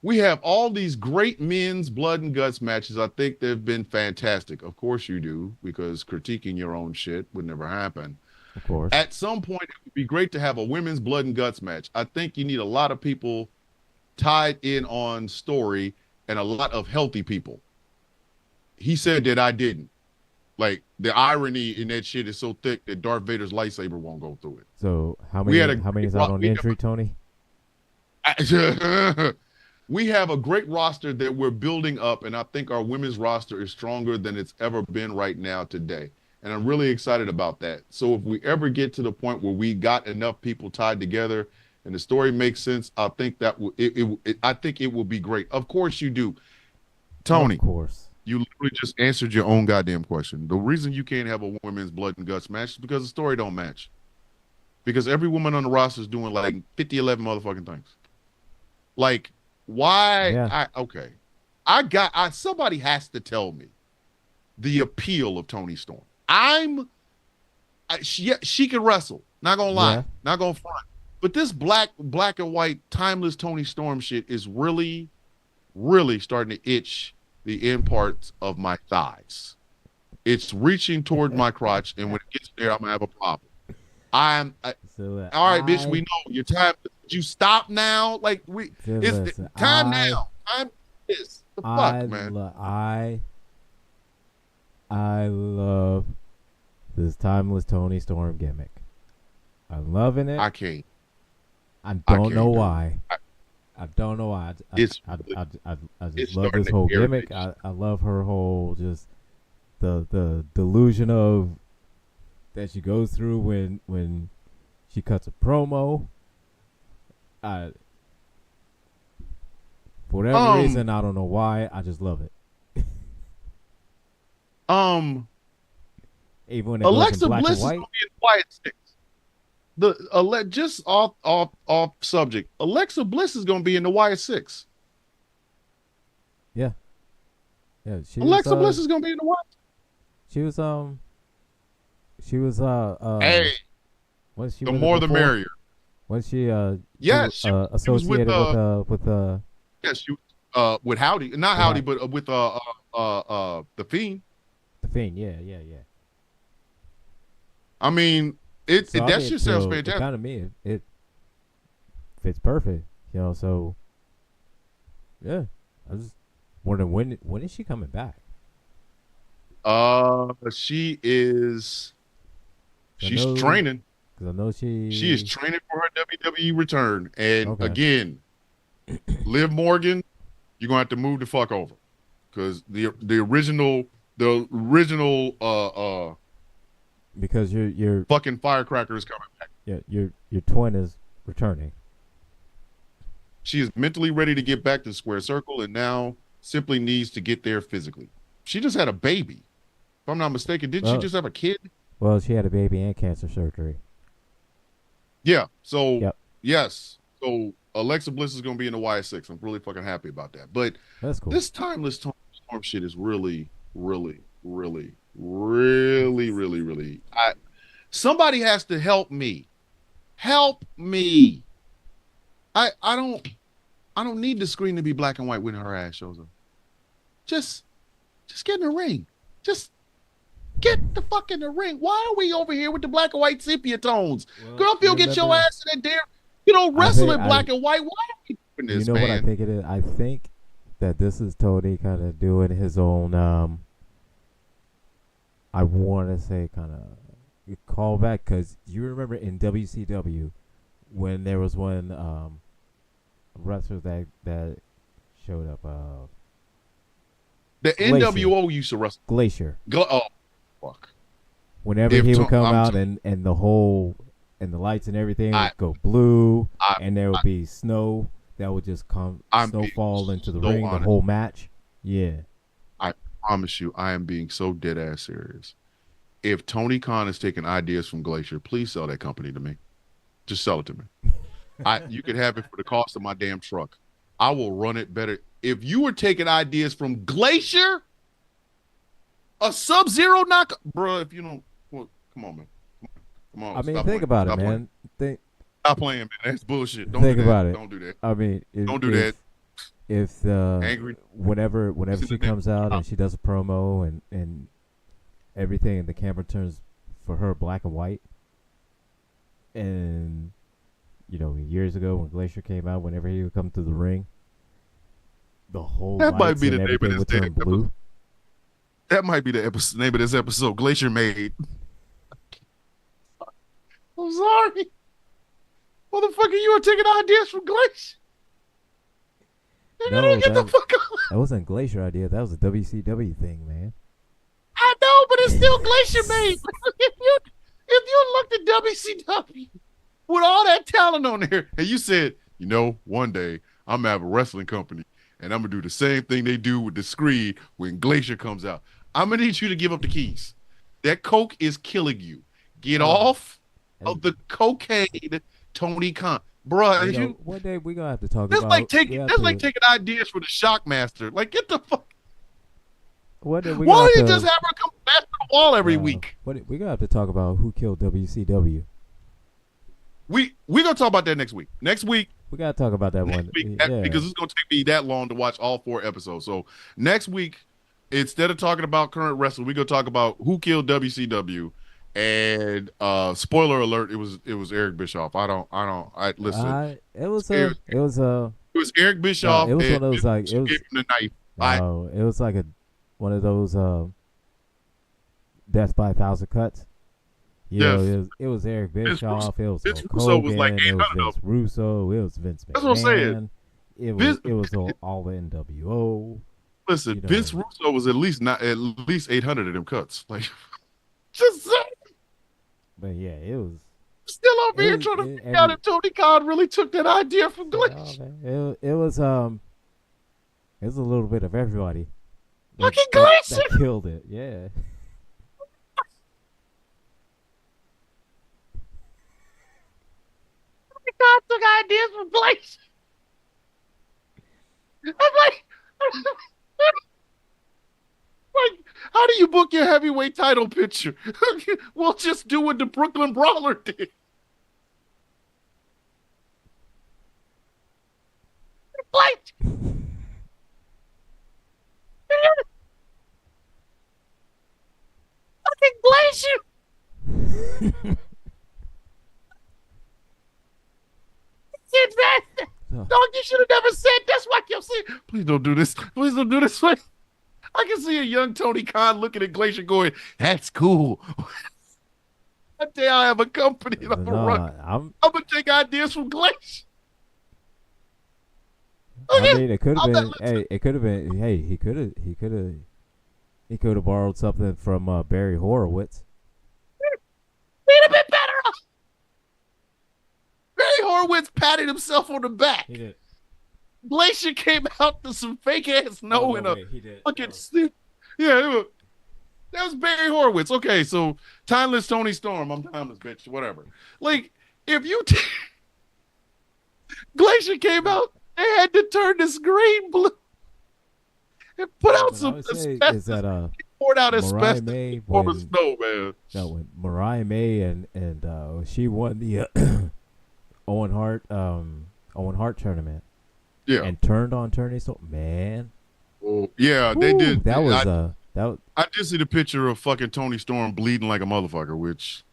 "We have all these great men's blood and guts matches. I think they've been fantastic." Of course you do, because critiquing your own shit would never happen. Of course. At some point, it would be great to have a women's blood and guts match. I think you need a lot of people tied in on story and a lot of healthy people. He said that I didn't. Like the irony in that shit is so thick that Darth Vader's lightsaber won't go through it. So how many is out on injury, Tony? We have a great roster that we're building up, and I think our women's roster is stronger than it's ever been right now today. And I'm really excited about that. So if we ever get to the point where we got enough people tied together and the story makes sense, I think that I think it will be great. Of course you do, Tony. Of course. You literally just answered your own goddamn question. The reason you can't have a women's blood and guts match is because the story don't match. Because every woman on the roster is doing like 50, 11 motherfucking things. Like, why? Yeah. Okay. Somebody has to tell me the appeal of Toni Storm. She can wrestle. Not gonna lie. Yeah. Not gonna front. But this black and white, timeless Toni Storm shit is really, really starting to itch the end parts of my thighs. It's reaching toward my crotch, and when it gets there, I'm gonna have a problem. All right, bitch. We know your time. You stop now. Like it's time now. I'm pissed. The fuck, man. I love this timeless Toni Storm gimmick. I'm loving it. I can't. I don't know why. I don't know why. I just love this whole gimmick. I love her whole just the delusion of that she goes through when she cuts a promo. For whatever reason, I don't know why. I just love it. Even when it Alexa goes in black Bliss and white. is gonna be in Quiet Six. Just off subject. Alexa Bliss is going to be in the Wyatt Six. Yeah. Alexa Bliss is going to be in the Wyatt. Hey. The more the merrier. Was she with associated with Howdy, not Howdy, but with the Fiend. The Fiend, yeah. I mean, that shit sounds fantastic. Kind of me, it fits perfect, So, yeah, I was wondering when is she coming back? She's training. Because I know she is training for her WWE return, and again, Liv Morgan, you're gonna have to move the fuck over, because the original because your fucking firecracker is coming back. Yeah, your twin is returning. She is mentally ready to get back to the square circle, and now simply needs to get there physically. She just had a baby, if I'm not mistaken. Didn't she just have a kid? Well, she had a baby and cancer surgery. Yeah. So yes. So Alexa Bliss is going to be in the Y6. I'm really fucking happy about that. But that's cool. This timeless Storm shit is really, really, really, really, really, really. Somebody has to help me. Help me. I don't need the screen to be black and white when her ass shows up. Just get in the ring. Just get the fuck in the ring. Why are we over here with the black and white sepia tones? Well, Girl, get your ass in that damn, wrestle in black and white. Why are we doing this, man? What I think it is? I think that this is Tony kind of doing his own, I want to say kind of callback, because you remember in WCW when there was one wrestler that showed up. The Glacier. NWO used to wrestle. Glacier. Oh, fuck. Whenever he would come out and the whole and the lights and everything would go blue, and there would be snow that would just snowfall into the ring the whole match. Yeah. I promise you, I am being so dead ass serious. If Tony Khan is taking ideas from Glacier, please sell that company to me. Just sell it to me. You could have it for the cost of my damn truck. I will run it better. If you were taking ideas from Glacier, a Sub-Zero knock, bro. If you don't, well, come on, man. Come on. I mean, think about it, man. Stop playing, man. That's bullshit. Don't think about it. Don't do that. I mean, don't do that. If angry, whenever she comes out and she does a promo and everything, and the camera turns for her black and white, and years ago when Glacier came out, whenever he would come to the ring, the whole That might lights be and the name of everything this would damn turn blue. That might be the name of this episode. Glacier made. I'm sorry, motherfucker. You are taking ideas from Glacier. No, Get the fuck out. that wasn't a Glacier idea. That was a WCW thing, man. I know, but it's still Glacier made. if you looked at WCW with all that talent on there, and you said, one day I'm gonna have a wrestling company, and I'm gonna do the same thing they do with the screen when Glacier comes out. I'm gonna need you to give up the keys. That coke is killing you. Get off of the cocaine, Tony Khan. Bruh, one day we're gonna have to talk that's about. like taking ideas from the Shockmaster. Like, get the fuck. Why don't you just have her come back to the wall every week? We're gonna have to talk about who killed WCW. We're gonna talk about that next week. Next week we gotta talk about that one because it's gonna take me that long to watch all 4 episodes. So next week, instead of talking about current wrestling, we're gonna talk about who killed WCW. And spoiler alert, it was Eric Bischoff. I listen. It was Eric Bischoff. No, it was one of those like it was gave him the knife. No, it was like one of those death by 1,000 cuts. It was Eric Bischoff. It was Hulk Russo was like Hogan, it was Vince Russo. It was Vince McMahon. That's what I'm saying. It was all the NWO. Listen, Vince Russo was at least 800 of them cuts. Like, just saying. But yeah, it was still over here trying to figure out if Tony Khan really took that idea from Glacier. It was a little bit of everybody. Fucking Glacier that killed it. Yeah. Tony Khan took ideas from Glacier. I'm like, how do you book your heavyweight title picture? We'll just do what the Brooklyn Brawler did. Like, fucking Glacier. Dog, you should have never said. That's why I kept saying, please don't do this. Please don't do this. I can see a young Tony Khan looking at Glacier going, that's cool. One day I have a company and I'm going to take ideas from Glacier. I mean, it could have been. Hey, it could have been. Hey, he could have borrowed something from Barry Horowitz. He'd have been better off. Barry Horowitz patted himself on the back. He did. Glacier came out to some fake ass fucking snip. Yeah, that was Barry Horowitz. Okay, so timeless Tony Storm. I'm timeless, bitch. Whatever. Like, if you Glacier came out, they had to turn the screen blue and put out some asbestos. Poured out asbestos for the snow, man. No, when Mariah May and she won the Owen Hart tournament. Yeah, and turned on Tony Storm, man. Oh yeah, they did. That was I did see the picture of fucking Tony Storm bleeding like a motherfucker, which,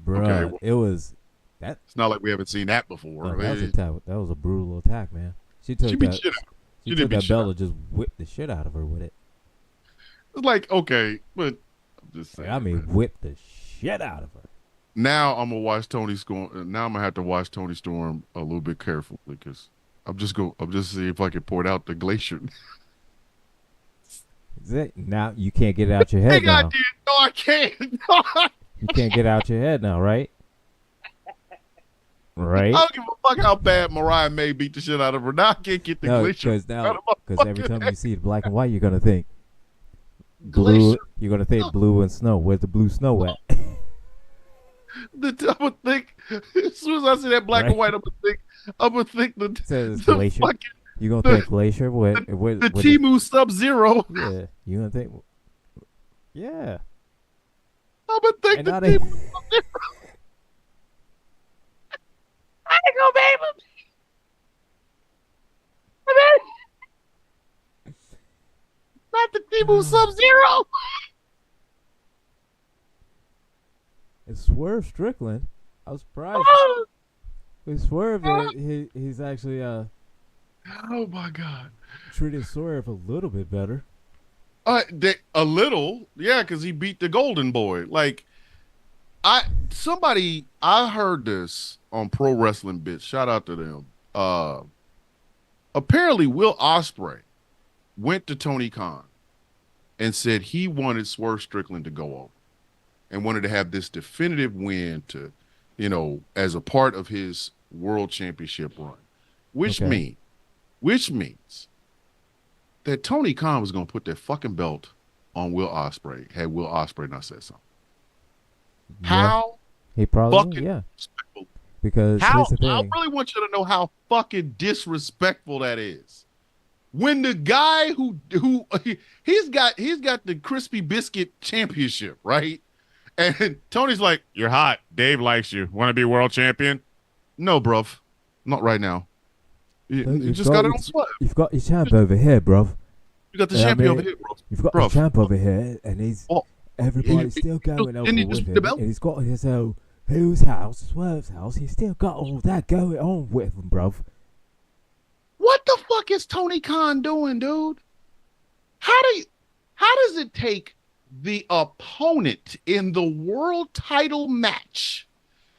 it was that. It's not like we haven't seen that before. That was a brutal attack, man. She took that belt and just whipped the shit out of her with it. It's like, okay, but I'm just saying. I mean, whipped the shit out of her. Now I'm gonna watch Tony Storm. Now I'm gonna have to watch Tony Storm a little bit carefully because I'm just see if I can pour it out the Glacier. Now you can't get it out your head now. No, I can't. No, you can't get it out your head now, right? Right. I don't give a fuck how bad Mariah May beat the shit out of her. Now I can't get the Glacier. Because every time you see the black and white, you're gonna think blue. Glacier. You're gonna think blue and snow. Where's the blue snow at? I would think as soon as I see that black and white, I'm gonna think the Glacier. You're gonna think Glacier. What the Temu Sub-Zero. Yeah, you're gonna think. Yeah. I'm gonna think the Temu Sub-Zero. I ain't gonna be able. Not the Temu Sub-Zero. It's Swerve Strickland. I was surprised. with Swerve, he's actually Oh my God. treated Swerve a little bit better. A little, yeah, because he beat the Golden Boy. Like I heard this on Pro Wrestling Bits. Shout out to them. Apparently Will Ospreay went to Tony Khan and said he wanted Swerve Strickland to go over and wanted to have this definitive win to, as a part of his world championship run, which means that Tony Khan was going to put that fucking belt on Will Ospreay had Will Ospreay not said something. Yeah. How he probably fucking disrespectful. Because here's the thing. I really want you to know how fucking disrespectful that is. When the guy he's got the crispy biscuit championship, right? And Tony's like, "You're hot. Dave likes you. Want to be world champion?" No, bruv. Not right now. You just got it on Swerve. You've got your champ over here, bruv. You got the champion over here, bro. You've got the champ over here, and everybody's still going over with him. And he's got his own whose house, Swerve's house. He's still got all that going on with him, bruv. What the fuck is Tony Khan doing, dude? How does it take the opponent in the world title match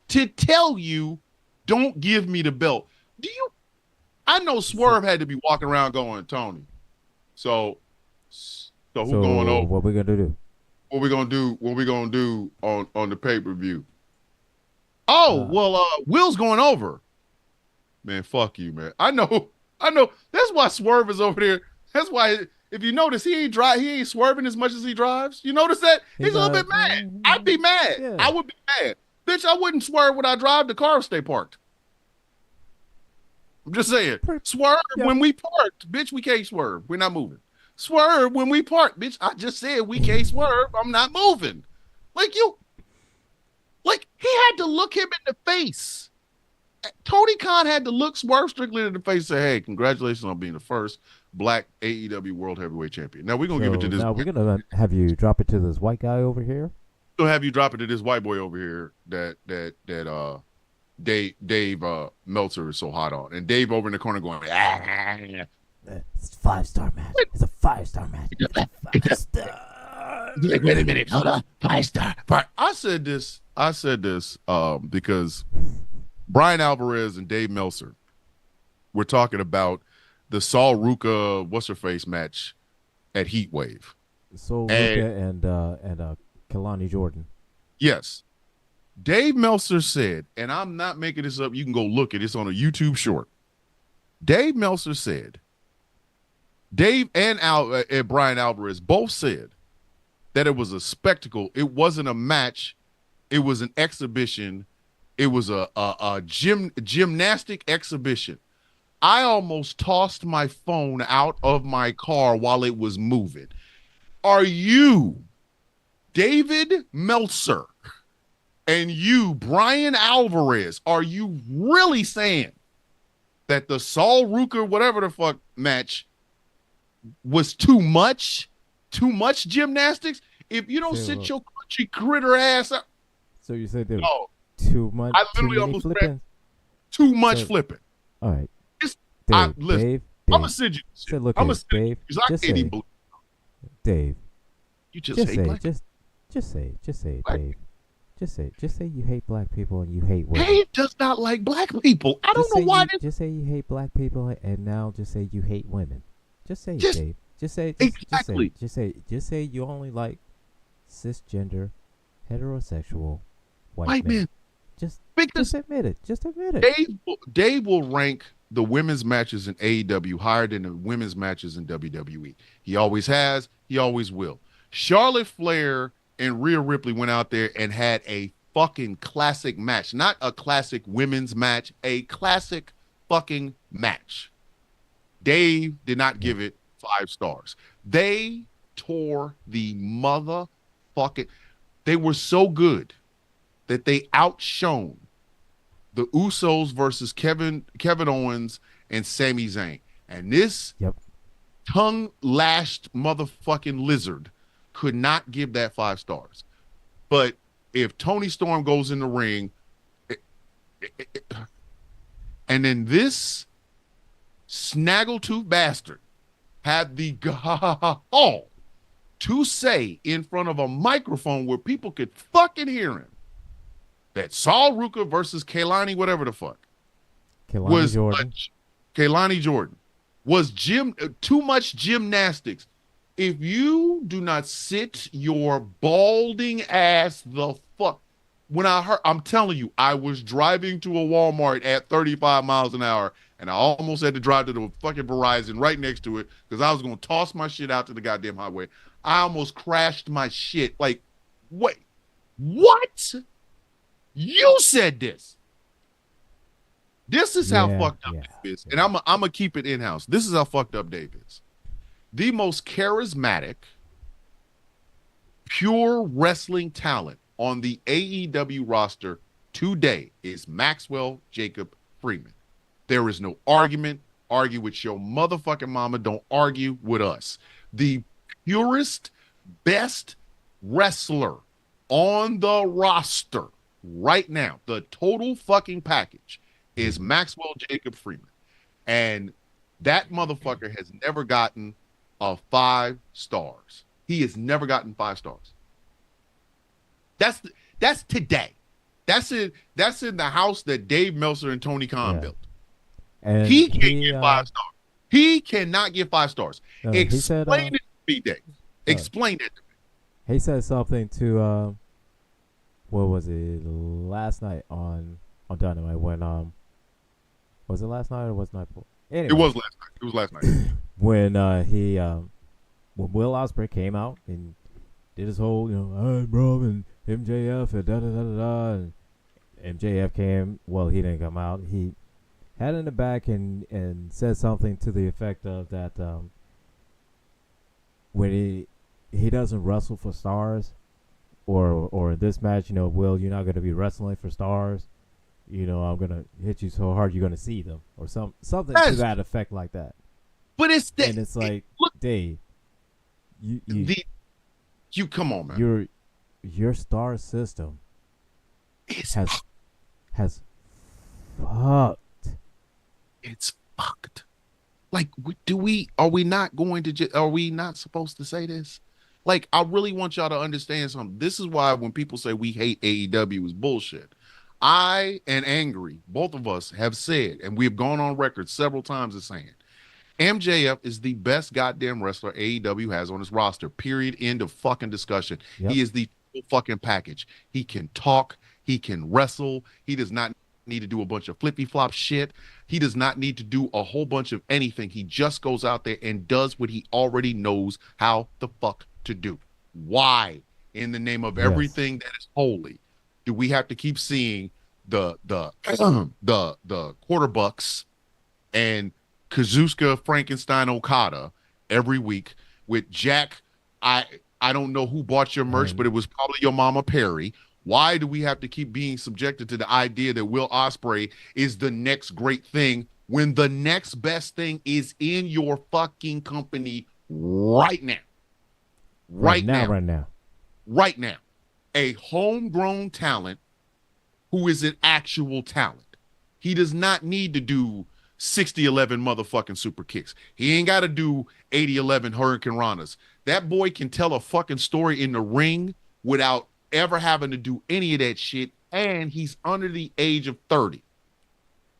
to tell you, don't give me the belt? I know Swerve had to be walking around going, Tony. So who's going over? What we gonna do? What we gonna do on the pay-per-view? Oh, Will's going over. Man, fuck you, man. I know. That's why Swerve is over there. That's why, if you notice, he ain't swerving as much as he drives. You notice that? He's a little bit mad. I'd be mad. Yeah. I would be mad. Bitch, I wouldn't swerve when I drive. The car stay parked. I'm just saying. Swerve when we parked. Bitch, we can't swerve. We're not moving. Swerve when we park. Bitch, I just said we can't swerve. I'm not moving. Like he had to look him in the face. Tony Khan had to look Swerve Strickland in the face and say, "Hey, congratulations on being the first black AEW World Heavyweight Champion." Now we're gonna give it to this. Now we're gonna have you drop it to this white guy over here. We'll have you drop it to this white boy over here that Dave Meltzer is so hot on, and Dave over in the corner going, It's a 5-star match. It's a 5-star match. 5-star. Like, wait a minute, hold on, 5-star. I said this because Brian Alvarez and Dave Meltzer were talking about the Sol Ruca what's-her-face match at Heatwave. Sol Ruca and Kalani Jordan. Yes. Dave Meltzer said, and I'm not making this up, you can go look at it, it's on a YouTube short. Dave Meltzer said, Dave and Brian Alvarez both said that it was a spectacle. It wasn't a match. It was an exhibition. It was a gymnastic exhibition. I almost tossed my phone out of my car while it was moving. Are you, David Meltzer, and you, Brian Alvarez, are you really saying that the Sol Ruca, whatever the fuck match, was too much gymnastics? If you don't sit your country critter ass up. So you said there was too much. I literally almost flipping. Too much flipping. All right. Dave, I'm gonna send you. Look, Dave. Dave. You just hate black. Just say it, Dave. Just say you hate black people and you hate women. Dave does not like black people. I don't know why. Just say you hate black people and now just say you hate women. Just say it, Dave. Just say exactly. Just say you only like cisgender, heterosexual white men. Just admit it. Just admit it. Dave will rank the women's matches in AEW higher than the women's matches in WWE. He always has. He always will. Charlotte Flair and Rhea Ripley went out there and had a fucking classic match. Not a classic women's match, a classic fucking match. Dave did not give it 5 stars. They tore the motherfucking... They were so good that they outshone the Usos versus Kevin Owens and Sami Zayn. And this tongue-lashed motherfucking lizard could not give that 5 stars. But if Tony Storm goes in the ring, And then this snaggletooth bastard had the gall to say in front of a microphone where people could fucking hear him that Saul Ruka versus Kaylani, whatever the fuck, Kaylani Jordan. Kaylani Jordan was too much gymnastics. If you do not sit your balding ass the fuck, I'm telling you, I was driving to a Walmart at 35 miles an hour, and I almost had to drive to the fucking Verizon right next to it because I was going to toss my shit out to the goddamn highway. I almost crashed my shit. Like, wait, what? You said this. This is how fucked up Dave is. And I'm going to keep it in-house. This is how fucked up Dave is. The most charismatic, pure wrestling talent on the AEW roster today is Maxwell Jacob Friedman. There is no argument. Argue with your motherfucking mama. Don't argue with us. The purest, best wrestler on the roster right now, the total fucking package, is Maxwell Jacob Friedman. And that motherfucker has never gotten 5 stars. He has never gotten 5 stars. That's today. That's in the house that Dave Meltzer and Tony Khan built. And he can't get 5 stars. He cannot get 5 stars. Explain it to me, Dave. Explain it to me. He said something to what was it last night on Dynamite when was it last night or was it night before? Anyway, it was last night. It was last night. when when Will Ospreay came out and did his whole, I'm bro, and MJF and da-da-da-da-da, and MJF came, well, he didn't come out. He had in the back and said something to the effect of that when he doesn't wrestle for stars, or this match, Will, you're not going to be wrestling for stars. I'm going to hit you so hard you're going to see them, or something to that effect like that. But it's that. And it's like, Dave, you come on, man. Your star system has fucked. It's fucked. Like, are we not supposed to say this? Like, I really want y'all to understand something. This is why when people say we hate AEW is bullshit. I and Angry, both of us have said, and we've gone on record several times as saying, MJF is the best goddamn wrestler AEW has on his roster. Period. End of fucking discussion. Yep. He is the fucking package. He can talk. He can wrestle. He does not need to do a bunch of flippy flop shit. He does not need to do a whole bunch of anything. He just goes out there and does what he already knows how the fuck to do. Why, in the name of everything that is holy, do we have to keep seeing the quarterbucks and Kazuchika Frankenstein Okada every week with Jack? I don't know who bought your merch, but it was probably your mama Perry. Why do we have to keep being subjected to the idea that Will Ospreay is the next great thing when the next best thing is in your fucking company right now? Right now. A homegrown talent who is an actual talent. He does not need to do 60-11 motherfucking super kicks. He ain't got to do 80-11 Hurricane Ranas. That boy can tell a fucking story in the ring without ever having to do any of that shit, and he's under the age of 30.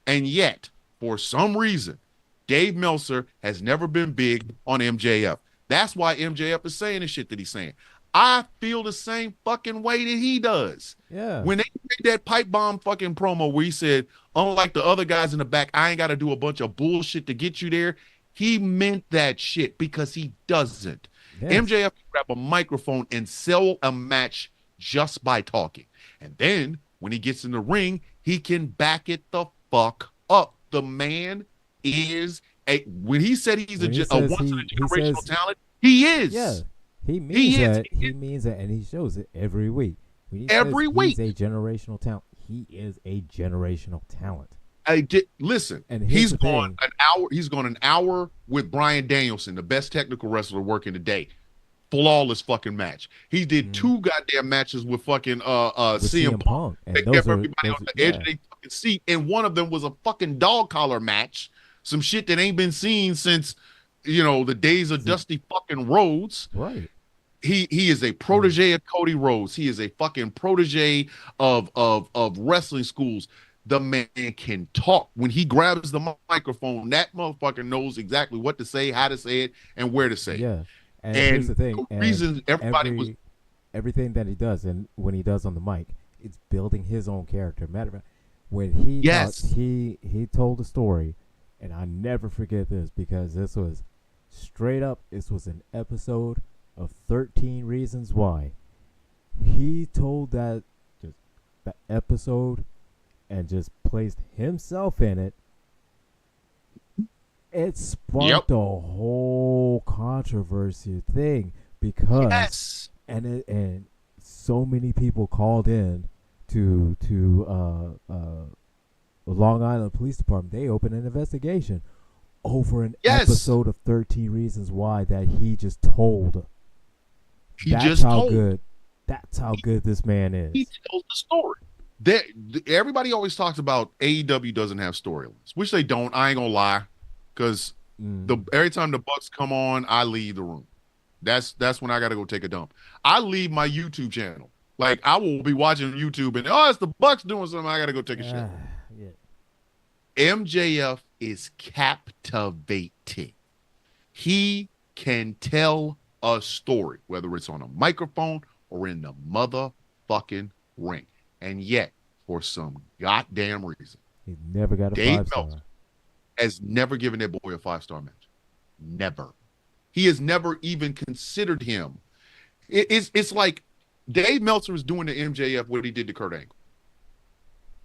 And yet, for some reason, Dave Meltzer has never been big on MJF. That's why MJF is saying the shit that he's saying. I feel the same fucking way that he does. Yeah. When they made that pipe bomb fucking promo where he said, unlike the other guys in the back, I ain't got to do a bunch of bullshit to get you there. He meant that shit because he doesn't. Yes. MJF can grab a microphone and sell a match just by talking. And then when he gets in the ring, he can back it the fuck up. The man is when he said he's a once-in-a-generational talent, he is. Yeah. He means that. He means that, and he shows it every week. Every week. He's a generational talent. He is a generational talent. Listen, and he's gone an hour. He's gone an hour with Bryan Danielson, the best technical wrestler working today. Flawless fucking match. He did 2 goddamn matches with fucking CM Punk. They kept everybody on the edge of their fucking fucking seat, and one of them was a fucking dog collar match, some shit that ain't been seen since, the days of Dusty fucking Rhodes. Right. He is a protege of Cody Rhodes. He is a fucking protege of wrestling schools. The man can talk. When he grabs the microphone, that motherfucker knows exactly what to say, how to say it, and where to say it. Yeah. And here's the thing. The reason everything that he does, and when he does on the mic, it's building his own character. Matter of fact, when he he told a story, and I never forget this because this was straight up. This was an episode of 13 Reasons Why. He told the episode and just placed himself in it. It sparked a whole controversy thing because and so many people called in to the Long Island Police Department. They opened an investigation over an episode of 13 Reasons Why that he just told. That's how good this man is. He tells the story. Everybody always talks about AEW doesn't have storylines, which they don't. I ain't gonna lie, because every time the Bucks come on, I leave the room. That's when I gotta go take a dump. I leave my YouTube channel. Like, I will be watching YouTube and it's the Bucks doing something. I gotta go take a shit. MJF is captivating. He can tell a story, whether it's on a microphone or in the motherfucking ring. And yet, for some goddamn reason, he never got a Dave 5-star. Meltzer has never given that boy a 5-star match. Never. He has never even considered him. It's like Dave Meltzer is doing to MJF what he did to Kurt Angle.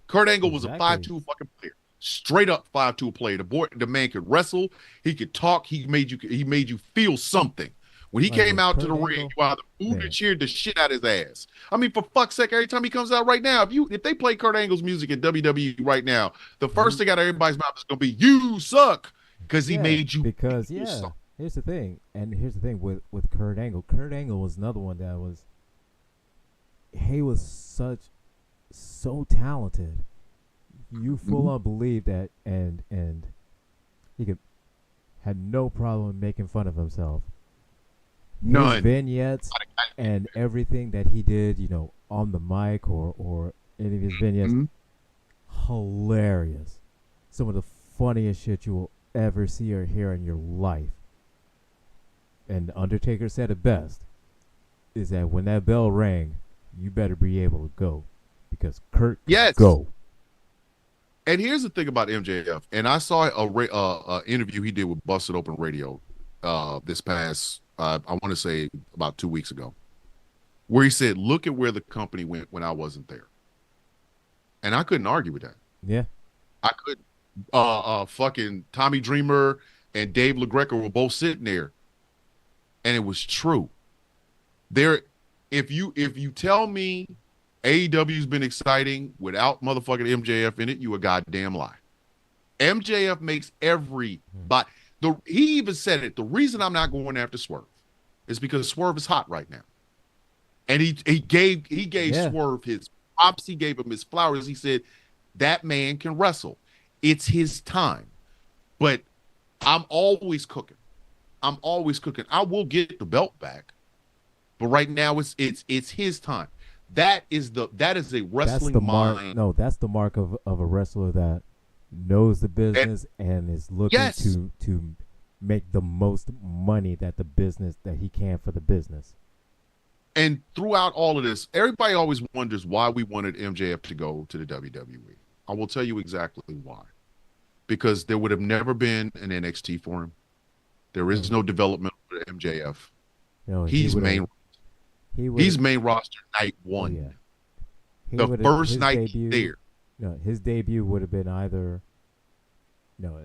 Kurt Angle was a 5'2" fucking player. Straight up 5'2" player. The man could wrestle. He could talk. He made you feel something. When he came out to the ring, you either booed and cheered the shit out his ass. I mean, for fuck's sake, every time he comes out right now, if they play Kurt Angle's music in WWE right now, the first thing out of everybody's mouth is going to be, "You suck," because he made you. Because here's the thing, with Kurt Angle. Kurt Angle was another one that was. He was so talented. You full on believe that, and he had no problem making fun of himself. None. His vignettes and everything that he did, on the mic or any of his vignettes, hilarious. Some of the funniest shit you will ever see or hear in your life. And Undertaker said it best, is that when that bell rang, you better be able to go, because Kurt can go. And here's the thing about MJF, and I saw a interview he did with Busted Open Radio this past, I want to say about 2 weeks ago, where he said, "Look at where the company went when I wasn't there," and I couldn't argue with that. Yeah, I couldn't. Fucking Tommy Dreamer and Dave LaGreca were both sitting there, and it was true. If you tell me AEW's been exciting without motherfucking MJF in it, you a goddamn lie. MJF makes but he even said it. The reason I'm not going after Swerve is because Swerve is hot right now. And he gave Swerve his props, he gave him his flowers. He said, that man can wrestle. It's his time. But I'm always cooking. I will get the belt back. But right now it's his time. That is a wrestling mind. No, that's the mark of a wrestler that knows the business and is looking to make the most money that he can for the business. And throughout all of this, everybody always wonders why we wanted MJF to go to the WWE. I will tell you exactly why. Because there would have never been an NXT for him. There is no development for MJF. He's main roster night one. The first night he's there. No, his debut would have been either. No,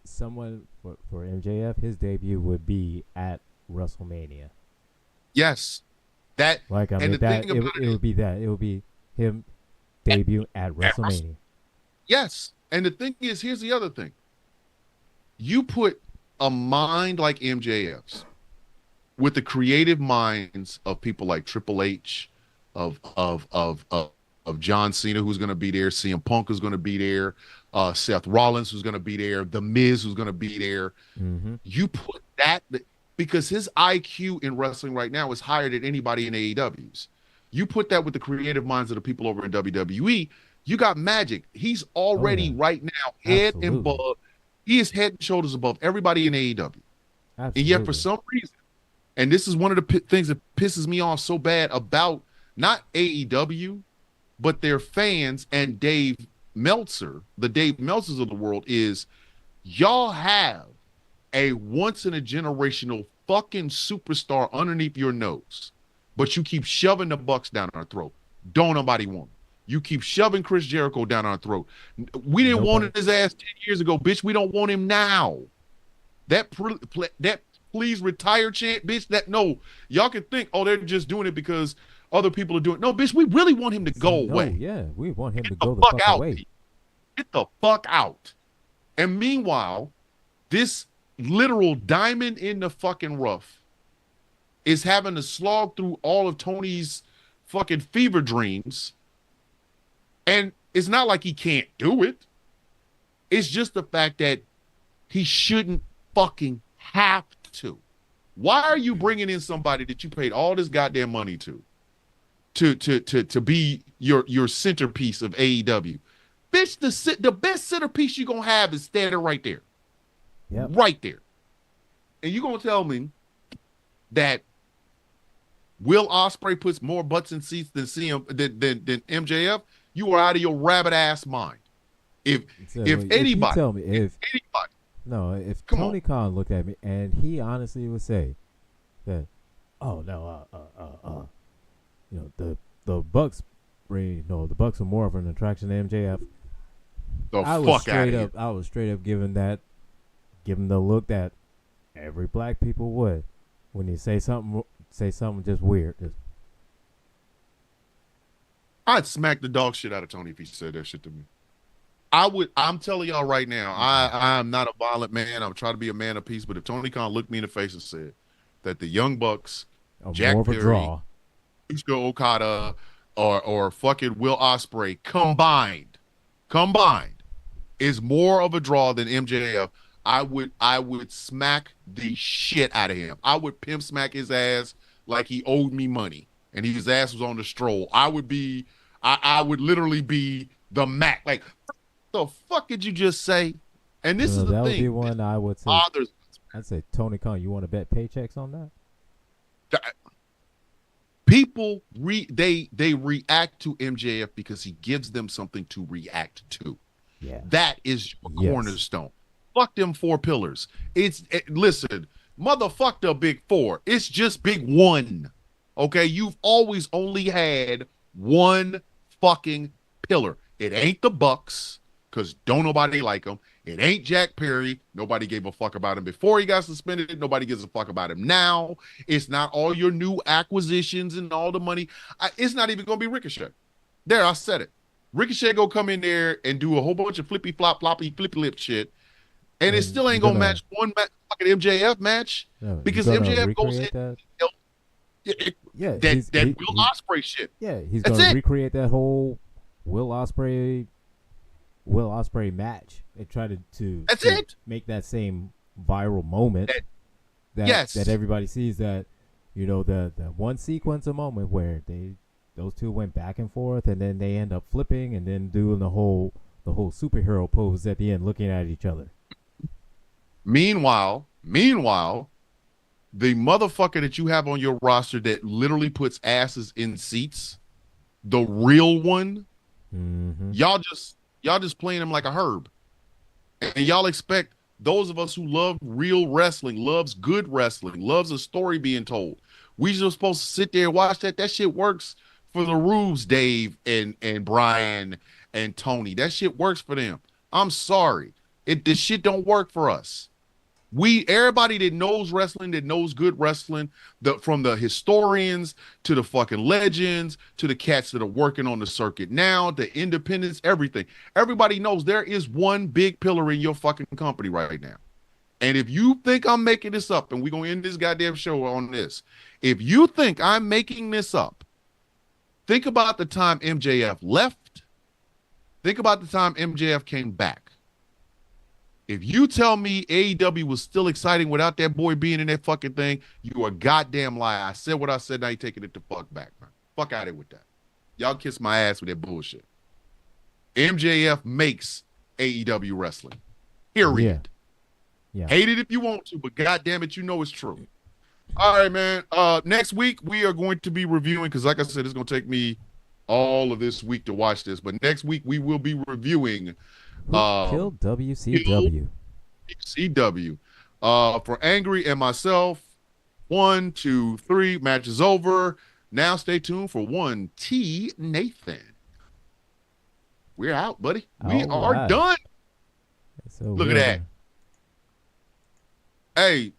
someone for MJF. His debut would be at WrestleMania. Yes, it would be that. It would be him debut at WrestleMania. Yes, and the thing is, here's the other thing. You put a mind like MJF's with the creative minds of people like Triple H, of of John Cena, who's going to be there, CM Punk is going to be there, Seth Rollins, who's going to be there, The Miz, who's going to be there. Mm-hmm. You put that because his IQ in wrestling right now is higher than anybody in AEW's. You put that with the creative minds of the people over in WWE, you got Magic. He's already right now head and above. He is head and shoulders above everybody in AEW. Absolutely. And yet for some reason, and this is one of the things that pisses me off so bad about not AEW, but their fans and Dave Meltzer, the Dave Meltzers of the world, is y'all have a once in a generational fucking superstar underneath your nose, but you keep shoving the Bucks down our throat. Don't nobody want him. You keep shoving Chris Jericho down our throat. We didn't want his ass 10 years ago, bitch. We don't want him now. That please retire chant, bitch. That no, y'all can think, oh, they're just doing it because other people are doing it. No, bitch, we really want him to go away. Yeah, we want him to go the fuck away. Get the fuck out. And meanwhile, this literal diamond in the fucking rough is having to slog through all of Tony's fucking fever dreams. And it's not like he can't do it. It's just the fact that he shouldn't fucking have to. Why are you bringing in somebody that you paid all this goddamn money to be your centerpiece of AEW? Bitch, the best centerpiece you're going to have is standing right there. Yep. Right there. And you're going to tell me that Will Ospreay puts more butts in seats than MJF? You are out of your rabbit ass mind. If anybody, tell me if anybody, no, if Tony Khan looked at me and he honestly would say that, oh no, the Bucks the Bucks are more of an attraction to MJF. I was straight up giving the look that every black people would when you say something just weird. I'd smack the dog shit out of Tony if he said that shit to me. I'm telling y'all right now, I'm not a violent man. I'm trying to be a man of peace. But if Tony Khan looked me in the face and said that the Young Bucks, Jack Perry, Yusuke Okada, or fucking Will Ospreay combined is more of a draw than MJF, I would smack the shit out of him. I would pimp smack his ass like he owed me money and his ass was on the stroll. I would literally be the Mac. Like, the fuck did you just say? And this is the thing. That would be one I would say. I'd say, Tony Khan, you want to bet paychecks on that? People they react to MJF because he gives them something to react to. Yeah. That is your cornerstone. Fuck them 4 pillars. Listen, motherfuck the big 4. It's just big 1. Okay, you've always only had one fucking pillar. It ain't the Bucks, because don't nobody like them. It ain't Jack Perry. Nobody gave a fuck about him before he got suspended. Nobody gives a fuck about him now. It's not all your new acquisitions and all the money. It's not even going to be Ricochet. There, I said it. Ricochet go come in there and do a whole bunch of flippy flop, floppy, flippy lip shit. And it still ain't going to match one fucking MJF match. No, because MJF goes in. That Will Ospreay shit. Yeah, he's going to recreate that whole Will Ospreay match and try to make that same viral moment that everybody sees, that the one sequence, a moment where those two went back and forth and then they end up flipping and then doing the whole superhero pose at the end, looking at each other. Meanwhile, the motherfucker that you have on your roster that literally puts asses in seats, the real one, y'all just playing him like a herb. And y'all expect those of us who love real wrestling, loves good wrestling, loves a story being told, we just supposed to sit there and watch that. That shit works for the Rubes, Dave and Brian and Tony. That shit works for them. I'm sorry. This shit don't work for us. Everybody that knows wrestling, that knows good wrestling, from the historians to the fucking legends to the cats that are working on the circuit now, the independents, everything. Everybody knows there is one big pillar in your fucking company right now. And if you think I'm making this up, and we're going to end this goddamn show on this, if you think I'm making this up, Think about the time MJF left. Think about the time MJF came back. If you tell me AEW was still exciting without that boy being in that fucking thing, you a goddamn liar. I said what I said, now you taking it the fuck back, man. Fuck out of it with that. Y'all kiss my ass with that bullshit. MJF makes AEW wrestling. Period. Yeah. Hate it if you want to, but goddamn it, you know it's true. All right, man. Next week we are going to be reviewing, because like I said, it's going to take me all of this week to watch this. But next week we will be reviewing Kill WCW. WCW. For Angry and myself, 1, 2, 3, match is over. Now stay tuned for 1T Nathan. We're out, buddy. We are done. So look at that. Hey,